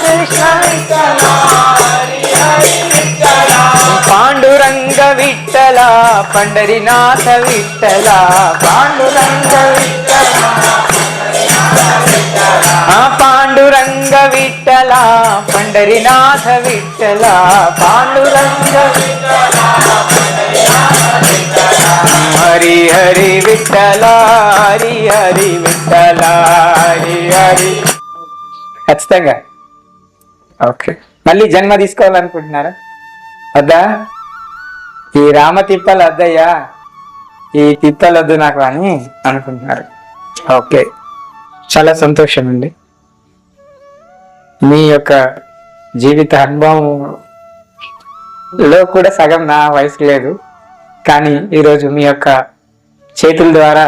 కృష్ణ విఠల పాండురంగ విఠల పండరినాథ విఠల పాండురంగ విఠల పాండురంగ విఠల పండరినాథ విఠల పాండురంగ హరి హరి విఠల హరి హరి విఠల హరి హరి. ఖచ్చితంగా ఓకే. మళ్ళీ జన్మ తీసుకోవాలనుకుంటున్నారా? వద్దా? ఈ రామ తిప్పలు వద్దయ్యా, ఈ తిప్పలు వద్దు నాకు అని అనుకుంటున్నారు. ఓకే, చాలా సంతోషం అండి. మీ యొక్క జీవిత అనుభవంలో కూడా సగం నా వయసు లేదు, కానీ ఈరోజు మీ యొక్క చేతుల ద్వారా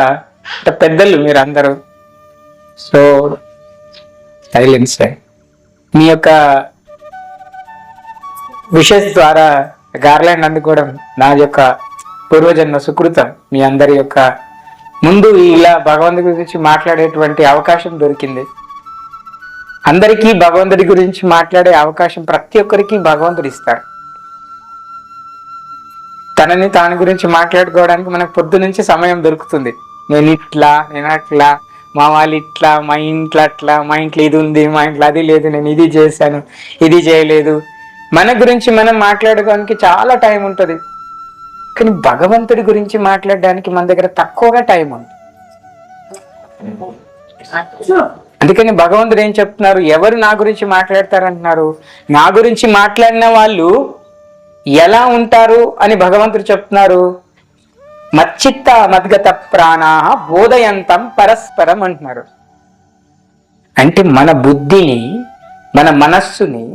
పెద్దలు మీరు అందరూ, సో సైలెన్స్, మీ యొక్క విషెస్ ద్వారా గార్లాండ్ అందుకోవడం నా యొక్క పూర్వజన్మ సుకృతం. మీ అందరి యొక్క ముందు ఇలా భగవంతుడి గురించి మాట్లాడేటువంటి అవకాశం దొరికింది. అందరికీ భగవంతుడి గురించి మాట్లాడే అవకాశం ప్రతి ఒక్కరికి భగవంతుడు ఇస్తారు. తనని తాని గురించి మాట్లాడుకోవడానికి మనకు పొద్దు నుంచి సమయం దొరుకుతుంది. నేను ఇట్లా, నేను అట్లా, మా వాళ్ళు ఇట్లా, మా ఇంట్లో అట్లా, మా ఇంట్లో ఇది ఉంది, మా ఇంట్లో అది లేదు, నేను ఇది చేశాను, ఇది చేయలేదు. మన గురించి మనం మాట్లాడుకోవడానికి చాలా టైం ఉంటుంది, కానీ భగవంతుడి గురించి మాట్లాడడానికి మన దగ్గర తక్కువగా టైం ఉంది. అందుకని భగవంతుడు ఏం చెప్తున్నారు? ఎవరు నా గురించి మాట్లాడతారంటున్నారు? నా గురించి మాట్లాడిన వాళ్ళు ఎలా ఉంటారు అని భగవంతుడు చెప్తున్నారు. మచ్చిత్త మద్గత ప్రాణాః బోధయంతం పరస్పరం అంటున్నారు. అంటే మన బుద్ధిని, మన మనస్సుని,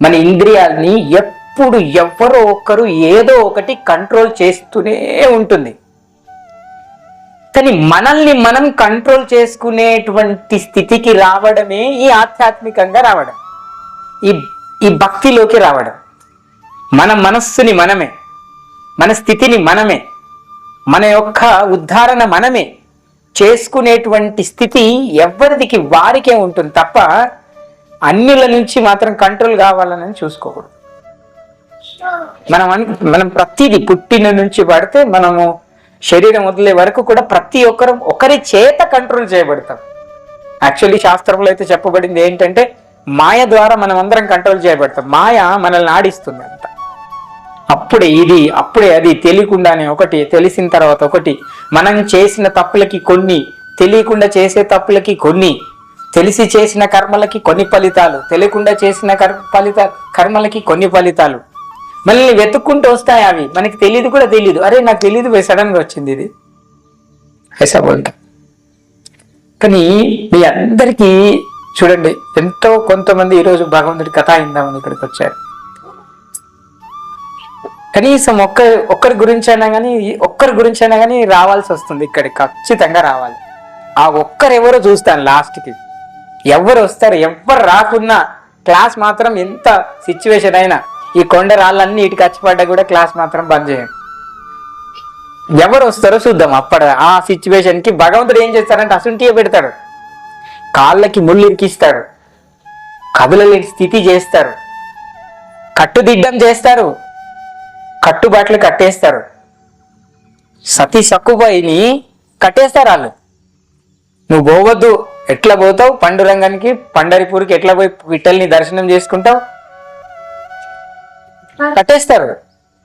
మన ఇంద్రియాలని ఎప్పుడు ఎవరో ఒకరు ఏదో ఒకటి కంట్రోల్ చేస్తూనే ఉంటుంది. కానీ మనల్ని మనం కంట్రోల్ చేసుకునేటువంటి స్థితికి రావడమే ఈ ఆధ్యాత్మికంగా రావడం, ఈ భక్తిలోకి రావడం. మన మనస్సుని మనమే, మన స్థితిని మనమే, మన యొక్క ఉద్ధారణ మనమే చేసుకునేటువంటి స్థితి ఎవరిదికి వారికే ఉంటుంది తప్ప అన్యుల నుంచి మాత్రం కంట్రోల్ కావాలని చూసుకోకూడదు. మనం ప్రతిదీ పుట్టిన నుంచి పడితే మనము శరీరం వదిలే వరకు కూడా ప్రతి ఒక్కరు ఒకరి చేత కంట్రోల్ చేయబడతాం. యాక్చువల్లీ శాస్త్రంలో అయితే చెప్పబడింది ఏంటంటే మాయ ద్వారా మనం అందరం కంట్రోల్ చేయబడతాం. మాయ మనల్ని ఆడిస్తుంది అంత. అప్పుడే ఇది, అప్పుడే అది, తెలియకుండానే ఒకటి, తెలిసిన తర్వాత ఒకటి. మనం చేసిన తప్పులకి కొన్ని, తెలియకుండా చేసే తప్పులకి కొన్ని, తెలిసి చేసిన కర్మలకి కొన్ని ఫలితాలు, తెలియకుండా చేసిన కర్మలకి కొన్ని ఫలితాలు మళ్ళీ వెతుక్కుంటూ వస్తాయి. అవి మనకి తెలియదు కూడా తెలియదు. అరే నాకు తెలియదు, సడన్ గా వచ్చింది ఇది ఐసా బోల్తా. కానీ మీ అందరికీ చూడండి, ఎంతో కొంతమంది ఈరోజు భగవంతుడి కథ అయిందామని ఇక్కడికి వచ్చారు. కనీసం ఒక్కరి గురించి అయినా కానీ రావాల్సి వస్తుంది ఇక్కడికి, ఖచ్చితంగా రావాలి. ఆ ఒక్కరెవరో చూస్తాను లాస్ట్కి. ఎవరు వస్తారు, ఎవరు రాకున్నా క్లాస్ మాత్రం ఎంత సిచ్యువేషన్ అయినా, ఈ కొండ రాళ్ళన్నీ ఇటుకి ఖచ్చిపడ్డా కూడా క్లాస్ మాత్రం బంద్ చేయండి. ఎవరు వస్తారో చూద్దాం. అప్పుడు ఆ సిచ్యువేషన్ కి భగవంతుడు ఏం చేస్తారంటే అసుంటియే పెడతాడు, కాళ్ళకి ముళ్ళు ఇరికిస్తాడు, కదులలేని స్థితి చేస్తారు, కట్టుదిడ్డం చేస్తారు, కట్టుబాట్లు కట్టేస్తారు, సతీ సక్కుబాయిని కట్టేస్తారు వాళ్ళు. నువ్వు పోవద్దు, ఎట్లా పోతావు పండురంగానికి, పండరిపూర్కి ఎట్లా పోయి విఠల్ని దర్శనం చేసుకుంటావు? కట్టేస్తారు,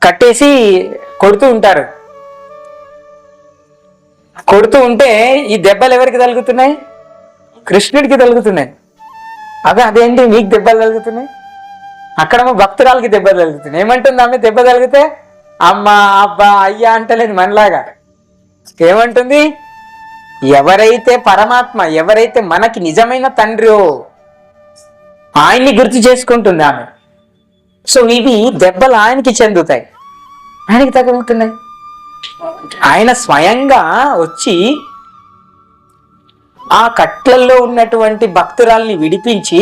కట్టేసి కొడుతూ ఉంటారు. కొడుతూ ఉంటే ఈ దెబ్బలు ఎవరికి తగులుతున్నాయి? కృష్ణుడికి తగులుతున్నాయి. అదేంటి మీకు దెబ్బలు తగులుతున్నాయి? అక్కడేమో భక్తురాలకి దెబ్బలు తగులుతున్నాయి. ఏమంటుంది ఆమె? దెబ్బ తగిలితే అమ్మ, అబ్బా, అయ్యా అంటలేదు మనలాగా. ఏమంటుంది? ఎవరైతే పరమాత్మ, ఎవరైతే మనకి నిజమైన తండ్రి ఆయన్ని గుర్తు చేసుకుంటుంది ఆమె. సో ఇవి దెబ్బలు ఆయనకి చెందుతాయి, ఆయనకి తగులుతున్నాయి. ఆయన స్వయంగా వచ్చి ఆ కట్లల్లో ఉన్నటువంటి భక్తురాల్ని విడిపించి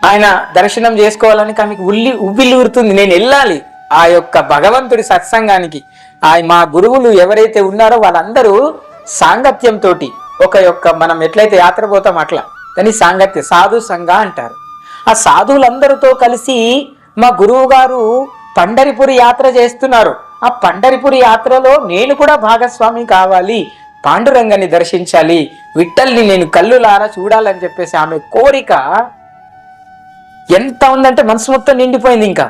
ఆయన దర్శనం చేసుకోవాలని ఆమెకి ఉవ్విల్లూరుతుంది. నేను వెళ్ళాలి ఆ యొక్క భగవంతుడి సత్సంగానికి. మా గురువులు ఎవరైతే ఉన్నారో వాళ్ళందరూ సాంగత్యంతో మనం ఎట్లయితే యాత్ర పోతాం అట్లా దాని సాంగత్య సాధు సంఘ అంటారు. ఆ సాధువులందరితో కలిసి మా గురువు గారు పండరిపురి యాత్ర చేస్తున్నారు. ఆ పండరిపురి యాత్రలో నేను కూడా భాగస్వామి కావాలి, పాండురంగాన్ని దర్శించాలి, విఠల్ని నేను కళ్ళులారా చూడాలని చెప్పేసి ఆమె కోరిక ఎంత ఉందంటే మనసు మొత్తం నిండిపోయింది. ఇంకా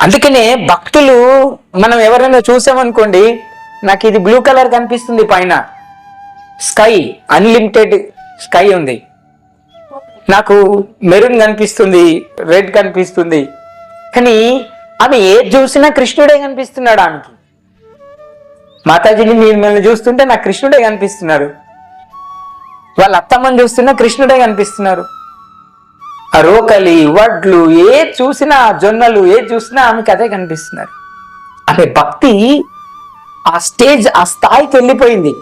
అందుకనే భక్తులు మనం ఎవరైనా చూసామనుకోండి, నాకు ఇది బ్లూ కలర్ కనిపిస్తుంది, పైన స్కై అన్లిమిటెడ్ స్కై ఉంది, నాకు మెరూన్ కనిపిస్తుంది, రెడ్ కనిపిస్తుంది, కానీ ఆమె ఏది చూసినా కృష్ణుడే కనిపిస్తున్నాడు ఆమెకి. మాతాజీని మిమ్మల్ని చూస్తుంటే నాకు కృష్ణుడే కనిపిస్తున్నారు, వాళ్ళ అత్తమ్మని చూస్తున్నా కృష్ణుడే కనిపిస్తున్నారు. ఆ రోకలి వడ్లు ఏది చూసినా, జొన్నలు ఏది చూసినా ఆమెకి అదే కనిపిస్తున్నారు. ఆమె భక్తి ఆ స్టేజ్, ఆ స్థాయికి వెళ్ళిపోయింది.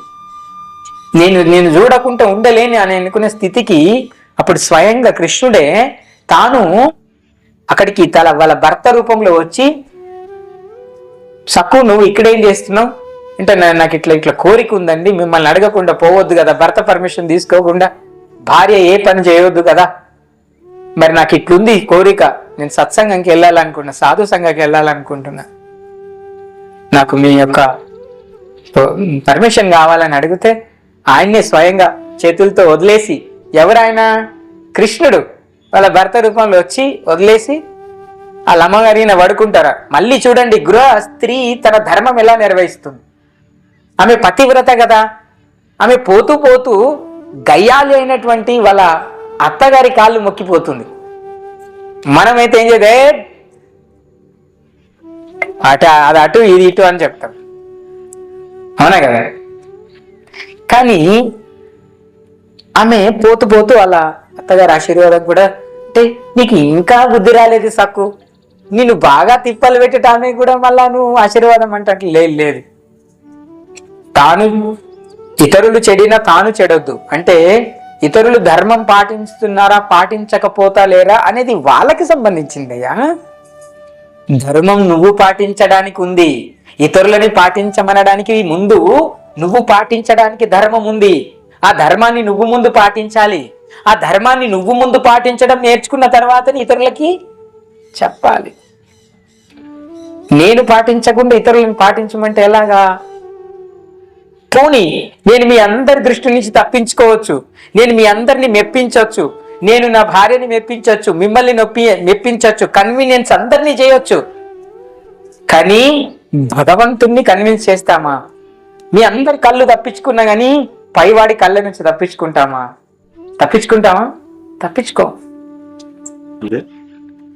నేను చూడకుండా ఉండలేని అని అనుకునే స్థితికి అప్పుడు స్వయంగా కృష్ణుడే తాను అక్కడికి వాళ్ళ భర్త రూపంలో వచ్చి, సక్కు నువ్వు ఇక్కడేం చేస్తున్నావు అంటే, నాకు ఇట్లా కోరిక ఉందండి, మిమ్మల్ని అడగకుండా పోవద్దు కదా, భర్త పర్మిషన్ తీసుకోకుండా భార్య ఏ పని చేయవద్దు కదా, మరి నాకు ఇట్లుంది కోరిక, నేను సత్సంగంకి వెళ్ళాలనుకున్నా, సాధు సంఘానికి వెళ్ళాలనుకుంటున్నా, నాకు మీ యొక్క పర్మిషన్ కావాలని అడిగితే ఆయన్నే స్వయంగా చేతులతో వదిలేసి, ఎవరాయన కృష్ణుడు వాళ్ళ భర్త రూపంలో వచ్చి వదిలేసి వాళ్ళ అమ్మగారిన పడుకుంటారా. మళ్ళీ చూడండి, గృహ స్త్రీ తన ధర్మం ఎలా నిర్వహిస్తుంది. ఆమె పతివ్రత కదా, ఆమె పోతూ పోతూ గయ్యాలి అయినటువంటి వాళ్ళ అత్తగారి కాళ్ళు మొక్కిపోతుంది. మనమైతే ఏం చేదే అది అటు ఇది ఇటు అని చెప్తాం, అవునా కదా. కానీ ఆమె పోతూ పోతూ వాళ్ళ అత్తగారి ఆశీర్వాదం కూడా, అంటే నీకు ఇంకా బుద్ధి రాలేదు సక్కు, నిన్ను బాగా తిప్పలు పెట్టేట ఆమె కూడా మళ్ళా నువ్వు ఆశీర్వాదం అంటే లేదు, తాను ఇతరులు చెడినా తాను చెడొద్దు అంటే, ఇతరులు ధర్మం పాటిస్తున్నారా పాటించకపోతా లేరా అనేది వాళ్ళకి సంబంధించిందయ్యా. ధర్మం నువ్వు పాటించడానికి ఉంది, ఇతరులని పాటించమనడానికి ముందు నువ్వు పాటించడానికి ధర్మం ఉంది. ఆ ధర్మాన్ని నువ్వు ముందు పాటించాలి. ఆ ధర్మాన్ని నువ్వు ముందు పాటించడం నేర్చుకున్న తర్వాత ఇతరులకి చెప్పాలి. నేను పాటించకుండా ఇతరులను పాటించమంటే ఎలాగా? పోనీ నేను మీ అందరి దృష్టి నుంచి తప్పించుకోవచ్చు, నేను మీ అందరిని మెప్పించవచ్చు, నేను నా భార్యని మెప్పించవచ్చు, మిమ్మల్ని మెప్పించవచ్చు, కన్వీనియన్స్ అందరినీ చేయొచ్చు, కానీ భగవంతుణ్ణి కన్విన్స్ చేస్తామా? మీ అందరి కళ్ళు తప్పించుకున్నా కానీ పైవాడి కళ్ళ నుంచి తప్పించుకుంటామా? తప్పించుకో.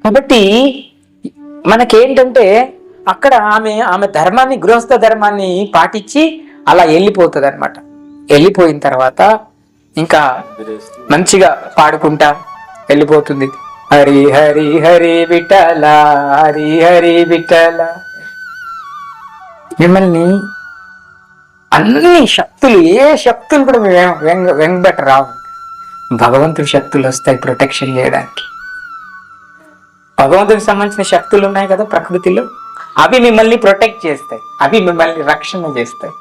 కాబట్టి మనకేంటంటే అక్కడ ఆమె ధర్మాన్ని, గృహస్థ ధర్మాన్ని పాటించి అలా వెళ్ళిపోతుంది అనమాట. వెళ్ళిపోయిన తర్వాత ఇంకా మంచిగా పాడుకుంటా వెళ్ళిపోతుంది. హరి హరి హరి విఠల, హరి హరి విఠల. మిమ్మల్ని అన్ని శక్తులు, ఏ శక్తులు కూడా వెంబట రావు, భగవంతుడి శక్తులు వస్తాయి ప్రొటెక్షన్ చేయడానికి. భగవంతుడికి సంబంధించిన శక్తులు ఉన్నాయి కదా ప్రకృతిలో, అవి మిమ్మల్ని ప్రొటెక్ట్ చేస్తాయి, అవి మిమ్మల్ని రక్షణ చేస్తాయి.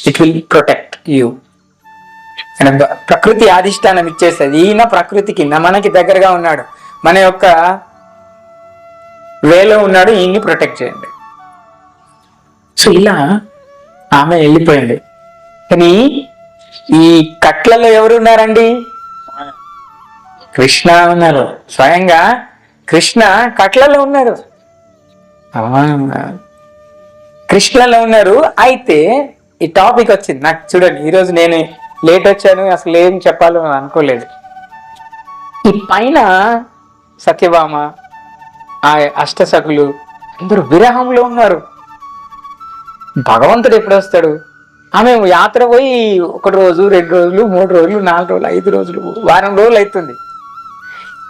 It will protect you. ప్రకృతి అధిష్టానం ఇచ్చేస్తుంది. ఈయన ప్రకృతికి మనకి దగ్గరగా ఉన్నాడు, మన యొక్క వేలో ఉన్నాడు, ఈయన్ని ప్రొటెక్ట్ చేయండి. సో ఇలా ఆమె వెళ్ళిపోయింది. కానీ ఈ కట్లలో ఎవరు ఉన్నారండి? కృష్ణ ఉన్నారు. స్వయంగా కృష్ణ కట్లలో ఉన్నారు, కృష్ణలో ఉన్నారు. అయితే ఈ టాపిక్ వచ్చింది నాకు. చూడండి, ఈరోజు నేను లేట్ వచ్చాను, అసలు ఏం చెప్పాలో అనుకోలేదు. ఈ పైన సత్యభామ, ఆ అష్టసఖులు అందరూ విరహంలో ఉన్నారు. భగవంతుడు ఎప్పుడు వస్తాడు? ఆమె యాత్ర పోయి 1 రోజు, 2 రోజులు, 3 రోజులు, 4 రోజులు, 5 రోజులు, వారం రోజులు అవుతుంది.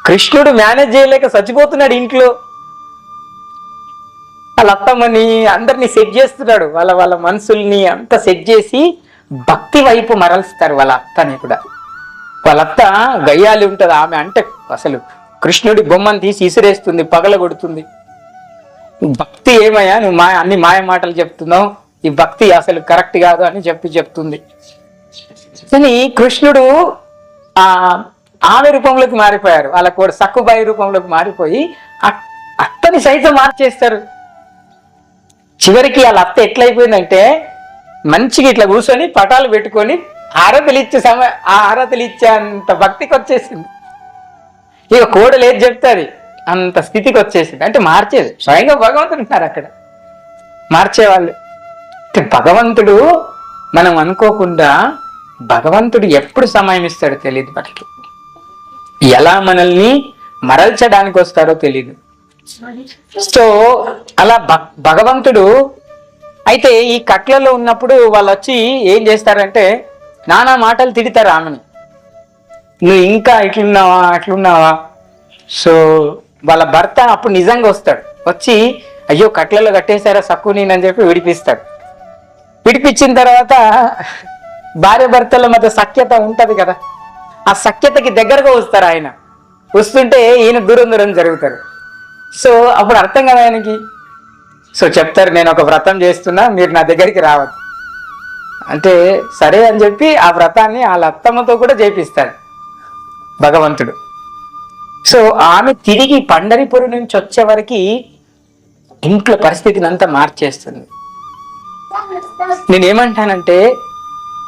కృష్ణుడు మేనేజ్ చేయలేక చచ్చిపోతున్నాడు ఇంట్లో. వాళ్ళ అత్తమ్మని అందరినీ సెట్ చేస్తున్నాడు, వాళ్ళ మనసుల్ని అంతా సెట్ చేసి భక్తి వైపు మరలుస్తారు వాళ్ళ అత్తని కూడా. వాళ్ళ అత్త గయ్యాలి ఉంటుంది. ఆమె అంటే అసలు కృష్ణుడి బొమ్మను తీసి ఇసిరేస్తుంది, పగలగొడుతుంది. భక్తి ఏమయ్యా, నువ్వు అన్ని మాయ మాటలు చెప్తున్నావు, ఈ భక్తి అసలు కరెక్ట్ కాదు అని చెప్తుంది. కానీ కృష్ణుడు ఆమె రూపంలోకి మారిపోయారు. వాళ్ళ కూడా సక్కుబాయి రూపంలోకి మారిపోయి అత్తని సైతం మార్చేస్తారు. చివరికి వాళ్ళ అత్త ఎట్లయిపోయిందంటే మంచిగా ఇట్లా కూర్చొని పటాలు పెట్టుకొని ఆరాధనలు ఇచ్చే ఆ ఆరాధనలు ఇచ్చేంత భక్తికి వచ్చేసింది. ఇక కోడలు ఏది చెప్తుంది అంత స్థితికి వచ్చేసింది. అంటే మార్చేది స్వయంగా భగవంతుడు ఉన్నారు అక్కడ మార్చేవాళ్ళు. భగవంతుడు మనం అనుకోకుండా భగవంతుడు ఎప్పుడు సమయం ఇస్తాడో తెలియదు, మనకి ఎలా మనల్ని మరల్చడానికి వస్తాడో తెలియదు. సో అలా భగవంతుడు అయితే ఈ కట్లలో ఉన్నప్పుడు వాళ్ళు వచ్చి ఏం చేస్తారంటే నానా మాటలు తిడతారు ఆమెని, నువ్వు ఇంకా ఇట్లున్నావా అట్లున్నావా. సో వాళ్ళ భర్త అప్పుడు నిజంగా వస్తాడు, వచ్చి అయ్యో కట్లలో కట్టేశారా సక్కు నేనని చెప్పి విడిపిస్తాడు. విడిపించిన తర్వాత భార్య భర్తల మధ్య సఖ్యత ఉంటది కదా, ఆ సఖ్యతకి దగ్గరగా వస్తారు. ఆయన వస్తుంటే ఈయన దూరం దూరం జరుగుతారు. సో అప్పుడు అర్థం కదా ఆయనకి. సో చెప్తారు నేను ఒక వ్రతం చేస్తున్నా, మీరు నా దగ్గరికి రావద్దు అంటే సరే అని చెప్పి ఆ వ్రతాన్ని వాళ్ళ అత్తమ్మతో కూడా చేపిస్తాడు భగవంతుడు. సో ఆమె తిరిగి పండరిపురి నుంచి వచ్చే వరకు ఇంట్లో పరిస్థితిని అంతా మార్చేస్తుంది. నేనేమంటానంటే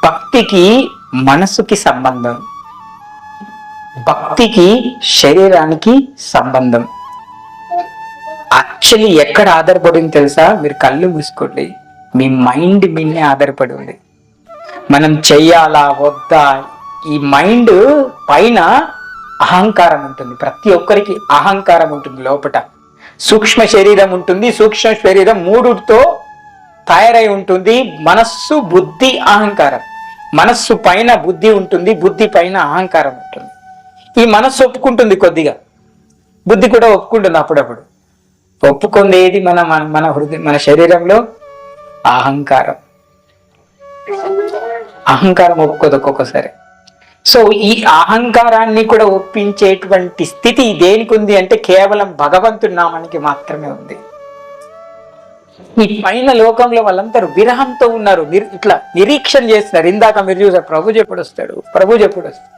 భక్తికి మనసుకి సంబంధం, భక్తికి శరీరానికి సంబంధం. యాక్చువల్లీ ఎక్కడ ఆధారపడింది తెలుసా? మీరు కళ్ళు మూసుకోండి, మీ మైండ్ మీనే ఆధారపడి ఉంది. మనం చెయ్యాలా వద్దా, ఈ మైండ్ పైన అహంకారం ఉంటుంది. ప్రతి ఒక్కరికి అహంకారం ఉంటుంది లోపట. సూక్ష్మ శరీరం ఉంటుంది, సూక్ష్మ శరీరం మూడుతో తయారై ఉంటుంది. మనస్సు, బుద్ధి, అహంకారం. మనస్సు పైన బుద్ధి ఉంటుంది, బుద్ధి పైన అహంకారం ఉంటుంది. ఈ మనస్సు ఒప్పుకుంటుంది కొద్దిగా, బుద్ధి కూడా ఒప్పుకుంటుంది అప్పుడప్పుడు. ఒప్పుకుంది ఏది? మన హృదయం, మన శరీరంలో అహంకారం. అహంకారం ఒప్పుకోదు ఒక్కొక్కసారి. సో ఈ అహంకారాన్ని కూడా ఒప్పించేటువంటి స్థితి దేనికి ఉంది అంటే కేవలం భగవంతుడి నామానికి మాత్రమే ఉంది. ఈ పైన లోకంలో వాళ్ళందరూ విరహంతో ఉన్నారు, ఇట్లా నిరీక్షణ చేస్తున్నారు. ఇందాక మీరు చూసారు ప్రభు ఎప్పుడు వస్తాడు, ప్రభు ఎప్పుడు వస్తాడు,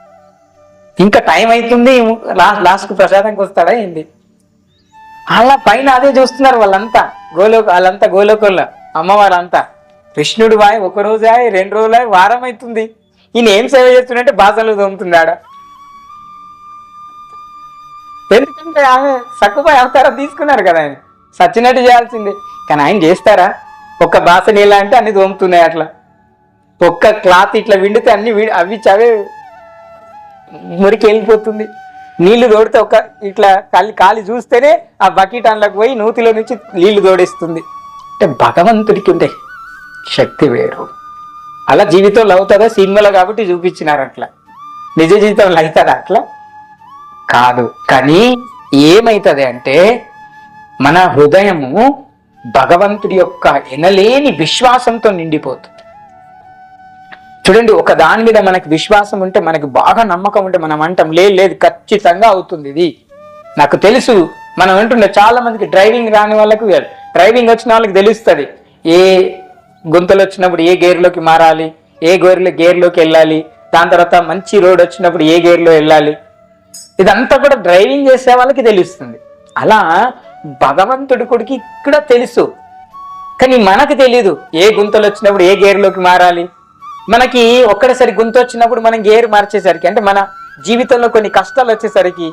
ఇంకా టైం అవుతుంది, లాస్ట్కు ప్రసాదంకి వస్తాడా ఏంది, అలా పైన అదే చూస్తున్నారు వాళ్ళంతా. వాళ్ళంతా గోలోకంలో అమ్మవారంతా. కృష్ణుడు వాయ్ ఒక రోజు ఆయ్, 2 రోజులు ఆయ్, వారం అవుతుంది. ఈయన ఏం సేవ చేస్తున్నట్టే బాసలు తోముతున్నాడ. ఎందుకంటే ఆమె సక్కుపై అవతారం తీసుకున్నారు కదా, ఆయన సచ్చినట్టు చేయాల్సిందే. కానీ ఆయన చేస్తారా? ఒక్క బాస నీళ్ళ అంటే అన్ని తోముతున్నాయి. అట్లా ఒక్క క్లాత్ ఇట్లా విండితే అన్ని అవి చవే మురికి వెళ్ళిపోతుంది. నీళ్లు తోడితే ఒక ఇట్లా కాలి చూస్తేనే ఆ బకెట్ అందులోకి పోయి నూతిలో నుంచి నీళ్లు తోడేస్తుంది. అంటే భగవంతుడికి ఉండే శక్తి వేరు. అలా జీవితంలో అవుతుందా? సినిమాలో కాబట్టి చూపించినారు. అట్లా నిజ జీవితంలో అవుతుందా? అట్లా కాదు. కానీ ఏమవుతుంది అంటే మన హృదయము భగవంతుడి యొక్క ఎనలేని విశ్వాసంతో నిండిపోతుంది. చూడండి, ఒక దాని మీద మనకి విశ్వాసం ఉంటే, మనకి బాగా నమ్మకం ఉంటే మనం అంటాం లేదు ఖచ్చితంగా అవుతుంది, ఇది నాకు తెలుసు. మనం అంటుండే చాలా మందికి డ్రైవింగ్ రాని వాళ్ళకు, డ్రైవింగ్ వచ్చిన వాళ్ళకి తెలుస్తుంది ఏ గుంతలు వచ్చినప్పుడు ఏ గేర్లోకి మారాలి, ఏ గేర్లోకి వెళ్ళాలి, దాని తర్వాత మంచి రోడ్ వచ్చినప్పుడు ఏ గేర్లో వెళ్ళాలి. ఇదంతా కూడా డ్రైవింగ్ చేసే వాళ్ళకి తెలుస్తుంది. అలా భగవంతుడి కొడుకు ఇక్కడ తెలుసు, కానీ మనకు తెలియదు ఏ గుంతలు వచ్చినప్పుడు ఏ గేర్లోకి మారాలి. మనకి ఒక్కడేసారి గుంత వచ్చినప్పుడు మనం గేర్ మార్చేసరికి, అంటే మన జీవితంలో కొన్ని కష్టాలు వచ్చేసరికి,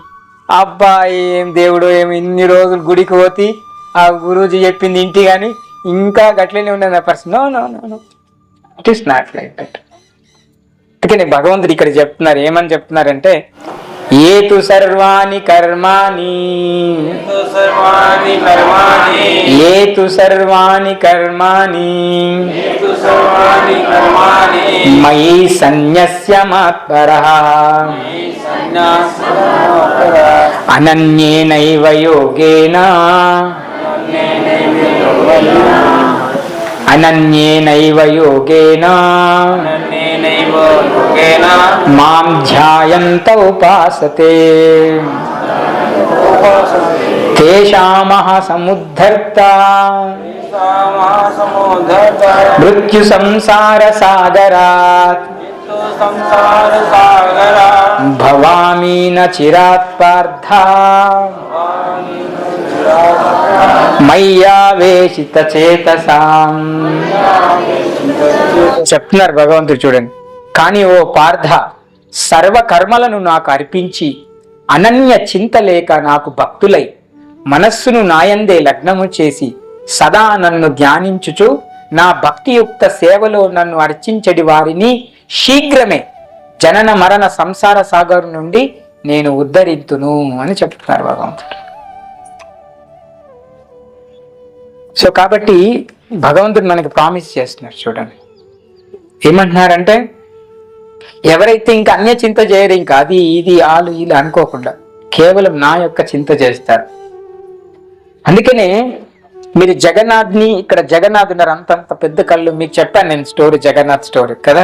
అబ్బా ఏం దేవుడు ఏమి ఇన్ని రోజులు గుడికి పోతి ఆ గురూజీ చెప్పింది ఇంటి కానీ ఇంకా గట్లనే ఉన్నది నా person. No no no no, it is not like that. అందుకని భగవంతుడు ఇక్కడ చెప్తున్నారు, ఏమని చెప్తున్నారంటే ఏతు సర్వాణి కర్మాణి, ఏతు సర్వాణి కర్మాణి మయి సన్యస్య మాత్పరః అనన్యేనైవ యోగేన, అనన్యేనైవ యోగేన మాం ధ్యాయంత ఉపాసతే తేషామః సముద్ధర్త మృత్యు సంసార సాగరాత్ సంసార సాగర భవామి న చిరాత్ పార్థ మయ్యావేశిత చేతసాం. చెప్తున్నారు భగవంతుడు చూడండి. కానీ ఓ పార్థ, సర్వ కర్మలను నాకు అర్పించి అనన్య చింత లేక నాకు భక్తులై మనస్సును నాయందే లగ్నము చేసి సదా నన్ను ధ్యానించుచు నా భక్తియుక్త సేవలో నన్ను అర్చించడి వారిని శీఘ్రమే జనన మరణ సంసార సాగర్ నుండి నేను ఉద్ధరింతును అని చెప్తున్నారు భగవంతుడు. సో కాబట్టి భగవంతుడు మనకి ప్రామిస్ చేస్తున్నారు చూడండి. ఏమంటున్నారంటే ఎవరైతే ఇంకా అన్య చింత చేయరు, ఇంకా అది ఇది ఆలు ఇలా అనుకోకుండా కేవలం నా యొక్క చింత చేస్తారు. అందుకనే మీరు జగన్నాథ్ని, ఇక్కడ జగన్నాథ్ ఉన్నారు, అంతంత పెద్ద కళ్ళు. మీకు చెప్పాను నేను స్టోరీ, జగన్నాథ్ స్టోరీ కదా.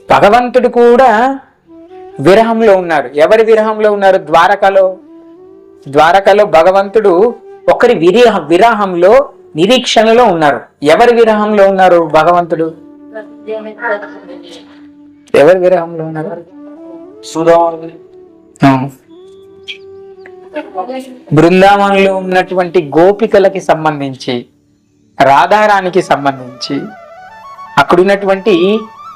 భగవంతుడు కూడా విరహంలో ఉన్నారు. ఎవరి విరహంలో ఉన్నారు? ద్వారకలో భగవంతుడు ఒకరి విరహంలో నిరీక్షణలో ఉన్నారు. ఎవరి విరహంలో ఉన్నారు భగవంతుడు? ఎవరి విరహంలో ఉన్నారు? బృందావనంలో ఉన్నటువంటి గోపికలకి సంబంధించి, రాధారానికి సంబంధించి, అక్కడున్నటువంటి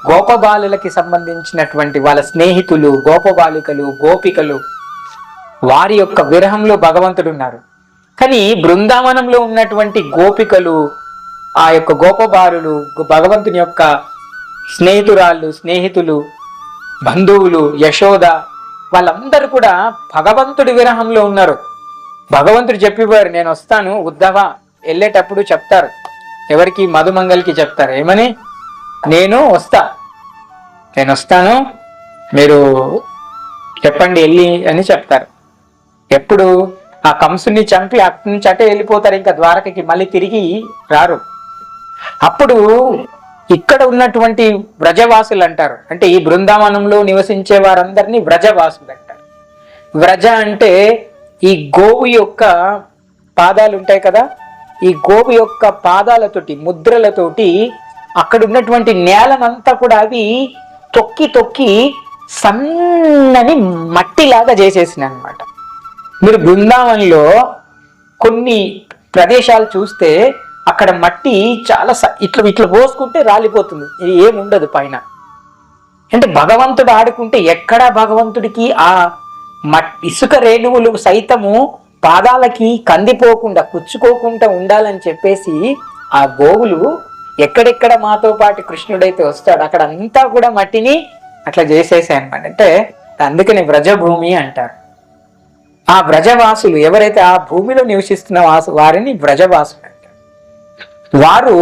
గోపబాలులకి సంబంధించినటువంటి వాళ్ళ స్నేహితులు, గోపబాలికలు, గోపికలు, వారి యొక్క విరహంలో భగవంతుడు ఉన్నారు. కానీ బృందావనంలో ఉన్నటువంటి గోపికలు, ఆ యొక్క గోపబాలులు, భగవంతుని యొక్క స్నేహితులు, బంధువులు, యశోద, వాళ్ళందరూ కూడా భగవంతుడి విరహంలో ఉన్నారు. భగవంతుడు చెప్పిపోయారు, నేను వస్తాను. ఉద్ధవ వెళ్ళేటప్పుడు చెప్తారు, ఎవరికి? మధుమంగల్కి చెప్తారు. ఏమని? నేను వస్తాను, మీరు చెప్పండి వెళ్ళి అని చెప్తారు. ఎప్పుడు? ఆ కంసుని చంపి అటు నుంచి అటే వెళ్ళిపోతారు, ఇంకా ద్వారకకి మళ్ళీ తిరిగి రారు. అప్పుడు ఇక్కడ ఉన్నటువంటి వ్రజవాసులు అంటారు, అంటే ఈ బృందావనంలో నివసించే వారందరినీ వ్రజవాసులు అంటారు. వ్రజ అంటే ఈ గోవు యొక్క పాదాలు ఉంటాయి కదా, ఈ గోవు యొక్క పాదాలతోటి, ముద్రలతోటి అక్కడ ఉన్నటువంటి నేలనంతా కూడా అవి తొక్కి సన్నని మట్టిలాగా చేసేసినాయి అన్నమాట. మీరు బృందావనంలో కొన్ని ప్రదేశాలు చూస్తే అక్కడ మట్టి చాలా ఇట్లా పోసుకుంటే రాలిపోతుంది, ఇది ఏముండదు పైన. అంటే భగవంతుడు ఆడుకుంటే ఎక్కడా భగవంతుడికి ఆ ఇసుక రేణువులు సైతము పాదాలకి కందిపోకుండా, కుచ్చుకోకుండా ఉండాలని చెప్పేసి ఆ గోవులు ఎక్కడెక్కడ మాతో పాటు కృష్ణుడైతే వస్తాడు అక్కడ అంతా కూడా మట్టిని అట్లా చేసేసాయి అనమాట. అంటే అందుకని వ్రజభూమి అంటారు. ఆ వ్రజవాసులు ఎవరైతే ఆ భూమిలో నివసిస్తున్న వారిని వ్రజవాసులు అంటారు. వారు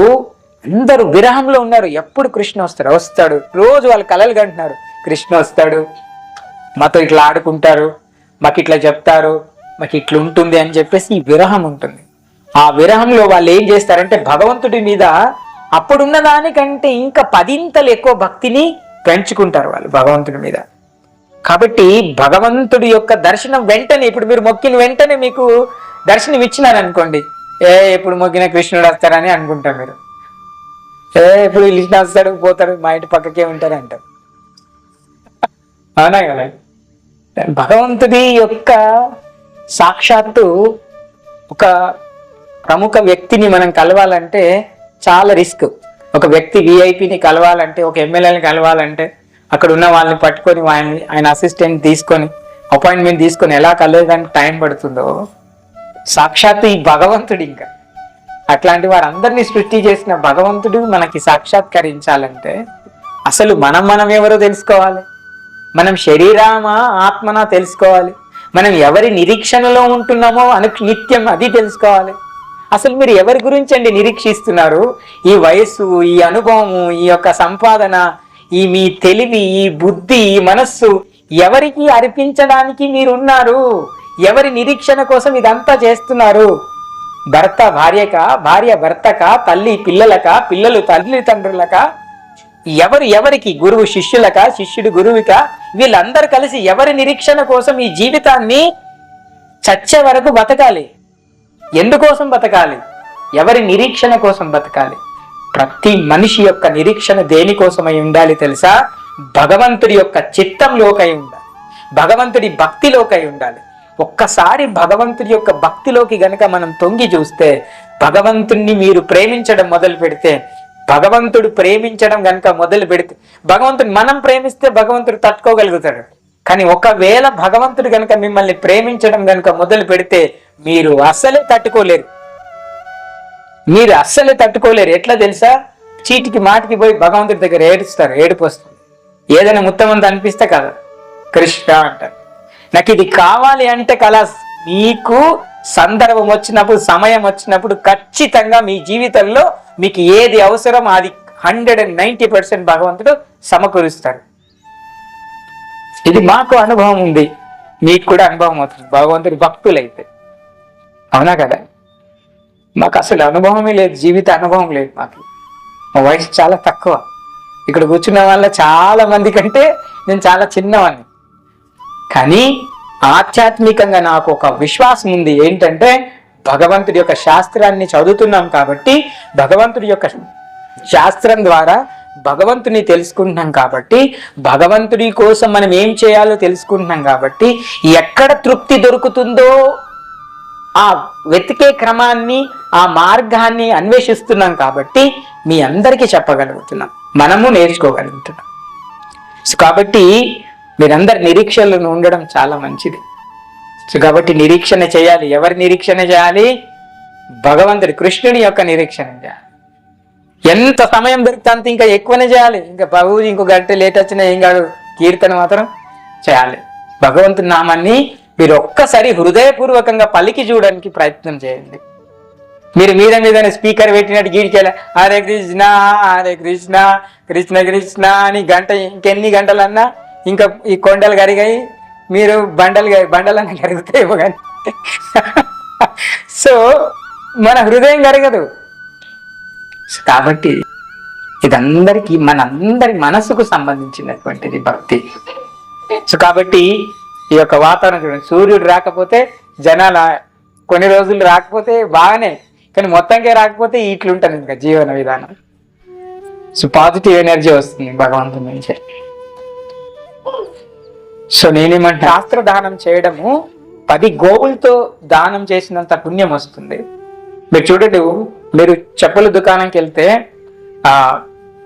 అందరూ విరహంలో ఉన్నారు. ఎప్పుడు కృష్ణ వస్తాడు, రోజు వాళ్ళు కలలు కంటున్నారు, కృష్ణ వస్తాడు, మాతో ఇట్లా ఆడుకుంటారు, మాకు ఇట్లా చెప్తారు, మాకు ఇట్లా ఉంటుంది అని చెప్పేసి ఈ విరహం ఉంటుంది. ఆ విరహంలో వాళ్ళు ఏం చేస్తారంటే భగవంతుడి మీద అప్పుడున్న దానికంటే ఇంకా 10 ఎక్కువ భక్తిని పెంచుకుంటారు వాళ్ళు భగవంతుడి మీద. కాబట్టి భగవంతుడి యొక్క దర్శనం వెంటనే, ఇప్పుడు మీరు మొక్కిన వెంటనే మీకు దర్శనం ఇచ్చినారనుకోండి, ఎప్పుడు మొక్కిన కృష్ణుడు వస్తారని అనుకుంటారు మీరు. ఎప్పుడు కృష్ణ వస్తాడు పోతాడు, మా ఇంటి పక్కకే ఉంటారు అంటారు. అవునా కదా? భగవంతుడి యొక్క సాక్షాత్తు ఒక ప్రముఖ వ్యక్తిని మనం కలవాలంటే చాలా రిస్క్. ఒక వ్యక్తి విఐపిని కలవాలంటే, ఒక ఎమ్మెల్యేని కలవాలంటే అక్కడ ఉన్న వాళ్ళని పట్టుకొని ఆయన అసిస్టెంట్ తీసుకొని అపాయింట్మెంట్ తీసుకొని ఎలా కలవడానికి టైం పడుతుందో, సాక్షాత్తు ఈ భగవంతుడు ఇంకా అట్లాంటి వారందరినీ సృష్టి చేసిన భగవంతుడు మనకి సాక్షాత్కరించాలంటే అసలు మనం ఎవరో తెలుసుకోవాలి. మనం శరీరమా ఆత్మనా తెలుసుకోవాలి. మనం ఎవరి నిరీక్షణలో ఉంటున్నామో నిత్యం అది తెలుసుకోవాలి. అసలు మీరు ఎవరి గురించి అండి నిరీక్షిస్తున్నారు? ఈ వయస్సు, ఈ అనుభవము, ఈ యొక్క సంపాదన, ఈ మీ తెలివి, ఈ బుద్ధి, ఈ మనస్సు ఎవరికి అర్పించడానికి మీరున్నారు? ఎవరి నిరీక్షణ కోసం ఇదంతా చేస్తున్నారు? భర్త భార్యకా, భార్య భర్తకా, తల్లి పిల్లలకా, పిల్లలు తల్లిదండ్రులకా, ఎవరికి? గురువు శిష్యులకా, శిష్యుడు గురువుకా? వీళ్ళందరూ కలిసి ఎవరి నిరీక్షణ కోసం ఈ జీవితాన్ని చచ్చే వరకు బతకాలి? ఎందుకోసం బతకాలి? ఎవరి నిరీక్షణ కోసం బతకాలి? ప్రతి మనిషి యొక్క నిరీక్షణ దేనికోసమై ఉండాలి తెలుసా? భగవంతుడి యొక్క చిత్తంలోకై ఉండాలి, భగవంతుడి భక్తిలోకై ఉండాలి. ఒక్కసారి భగవంతుడి యొక్క భక్తిలోకి గనక మనం తొంగి చూస్తే, భగవంతుణ్ణి మీరు ప్రేమించడం మొదలు పెడితే, భగవంతుడు ప్రేమించడం గనక మొదలు పెడితే, భగవంతుడు మనం ప్రేమిస్తే భగవంతుడు తట్టుకోగలుగుతాడు. కానీ ఒకవేళ భగవంతుడు గనక మిమ్మల్ని ప్రేమించడం గనక మొదలు పెడితే మీరు అస్సలే తట్టుకోలేరు, మీరు అస్సలే తట్టుకోలేరు. ఎట్లా తెలుసా? చీటికి మాటికి పోయి భగవంతుడి దగ్గర ఏడుస్తారు, ఏడుపు వస్తుంది. ఏదైనా ముత్తమంత అనిపిస్తే కదా కృష్ణ అంటారు. నాకు ఇది కావాలి అంటే కలా మీకు సందర్భం వచ్చినప్పుడు, సమయం వచ్చినప్పుడు ఖచ్చితంగా మీ జీవితంలో మీకు ఏది అవసరం అది 190% భగవంతుడు సమకూరుస్తాడు. ఇది మాకు అనుభవం ఉంది, మీకు కూడా అనుభవం అవుతుంది భగవంతుడి భక్తులైతే. అవునా కదా? మాకు అసలు అనుభవమే లేదు, జీవిత అనుభవం లేదు మాకు. మా వయసు చాలా తక్కువ. ఇక్కడ కూర్చున్న వాళ్ళ చాలా మంది కంటే నేను చాలా చిన్నవాడిని. కానీ ఆధ్యాత్మికంగా నాకు ఒక విశ్వాసం ఉంది. ఏంటంటే భగవంతుడి యొక్క శాస్త్రాన్ని చదువుతున్నాం కాబట్టి, భగవంతుడి యొక్క శాస్త్రం ద్వారా భగవంతుని తెలుసుకుంటున్నాం కాబట్టి, భగవంతుడి కోసం మనం ఏం చేయాలో తెలుసుకుంటున్నాం కాబట్టి, ఎక్కడ తృప్తి దొరుకుతుందో ఆ వెతికే క్రమాన్ని, ఆ మార్గాన్ని అన్వేషిస్తున్నాం కాబట్టి మీ అందరికీ చెప్పగలుగుతున్నాం, మనము నేర్చుకోగలుగుతున్నాం. సో కాబట్టి మీరందరు నిరీక్షణలో ఉండడం చాలా మంచిది. సో కాబట్టి నిరీక్షణ చేయాలి. ఎవరి నిరీక్షణ చేయాలి? భగవంతుడి, కృష్ణుని యొక్క నిరీక్షణ చేయాలి. ఎంత సమయం దొరికితే అంత ఇంకా ఎక్కువనే చేయాలి. ఇంకా ప్రభువు ఇంకో గంట లేట్ వచ్చినా ఏం కాదు, కీర్తన మాత్రం చేయాలి. భగవంతుని నామాన్ని మీరు ఒక్కసారి హృదయపూర్వకంగా పలికి చూడడానికి ప్రయత్నం చేయండి. మీరు మీద స్పీకర్ పెట్టినట్టు గీడికెళ్ళ హరే కృష్ణ హరే కృష్ణ కృష్ణ కృష్ణ అని గంట, ఇంకెన్ని గంటలన్నా ఇంకా ఈ కొండలు కరిగాయి, మీరు బండలన్నా కరుగుతాయేమో కానీ సో మన హృదయం కరగదు. కాబట్టి ఇదందరికీ మనందరి మనసుకు సంబంధించినటువంటిది భక్తి. సో కాబట్టి ఈ యొక్క వాతావరణం చూడండి, సూర్యుడు రాకపోతే జనాల కొన్ని రోజులు రాకపోతే బాగానే, కానీ మొత్తంగా రాకపోతే ఇట్లుంటుంది ఇంకా జీవన విధానం. సో పాజిటివ్ ఎనర్జీ వస్తుంది భగవంతుని నుంచి. సో నేనేమంటే శాస్త్ర దానం చేయడము 10 గోవులతో దానం చేసినంత పుణ్యం వస్తుంది. మీరు చూడండి, మీరు చెప్పుల దుకాణంకి వెళ్తే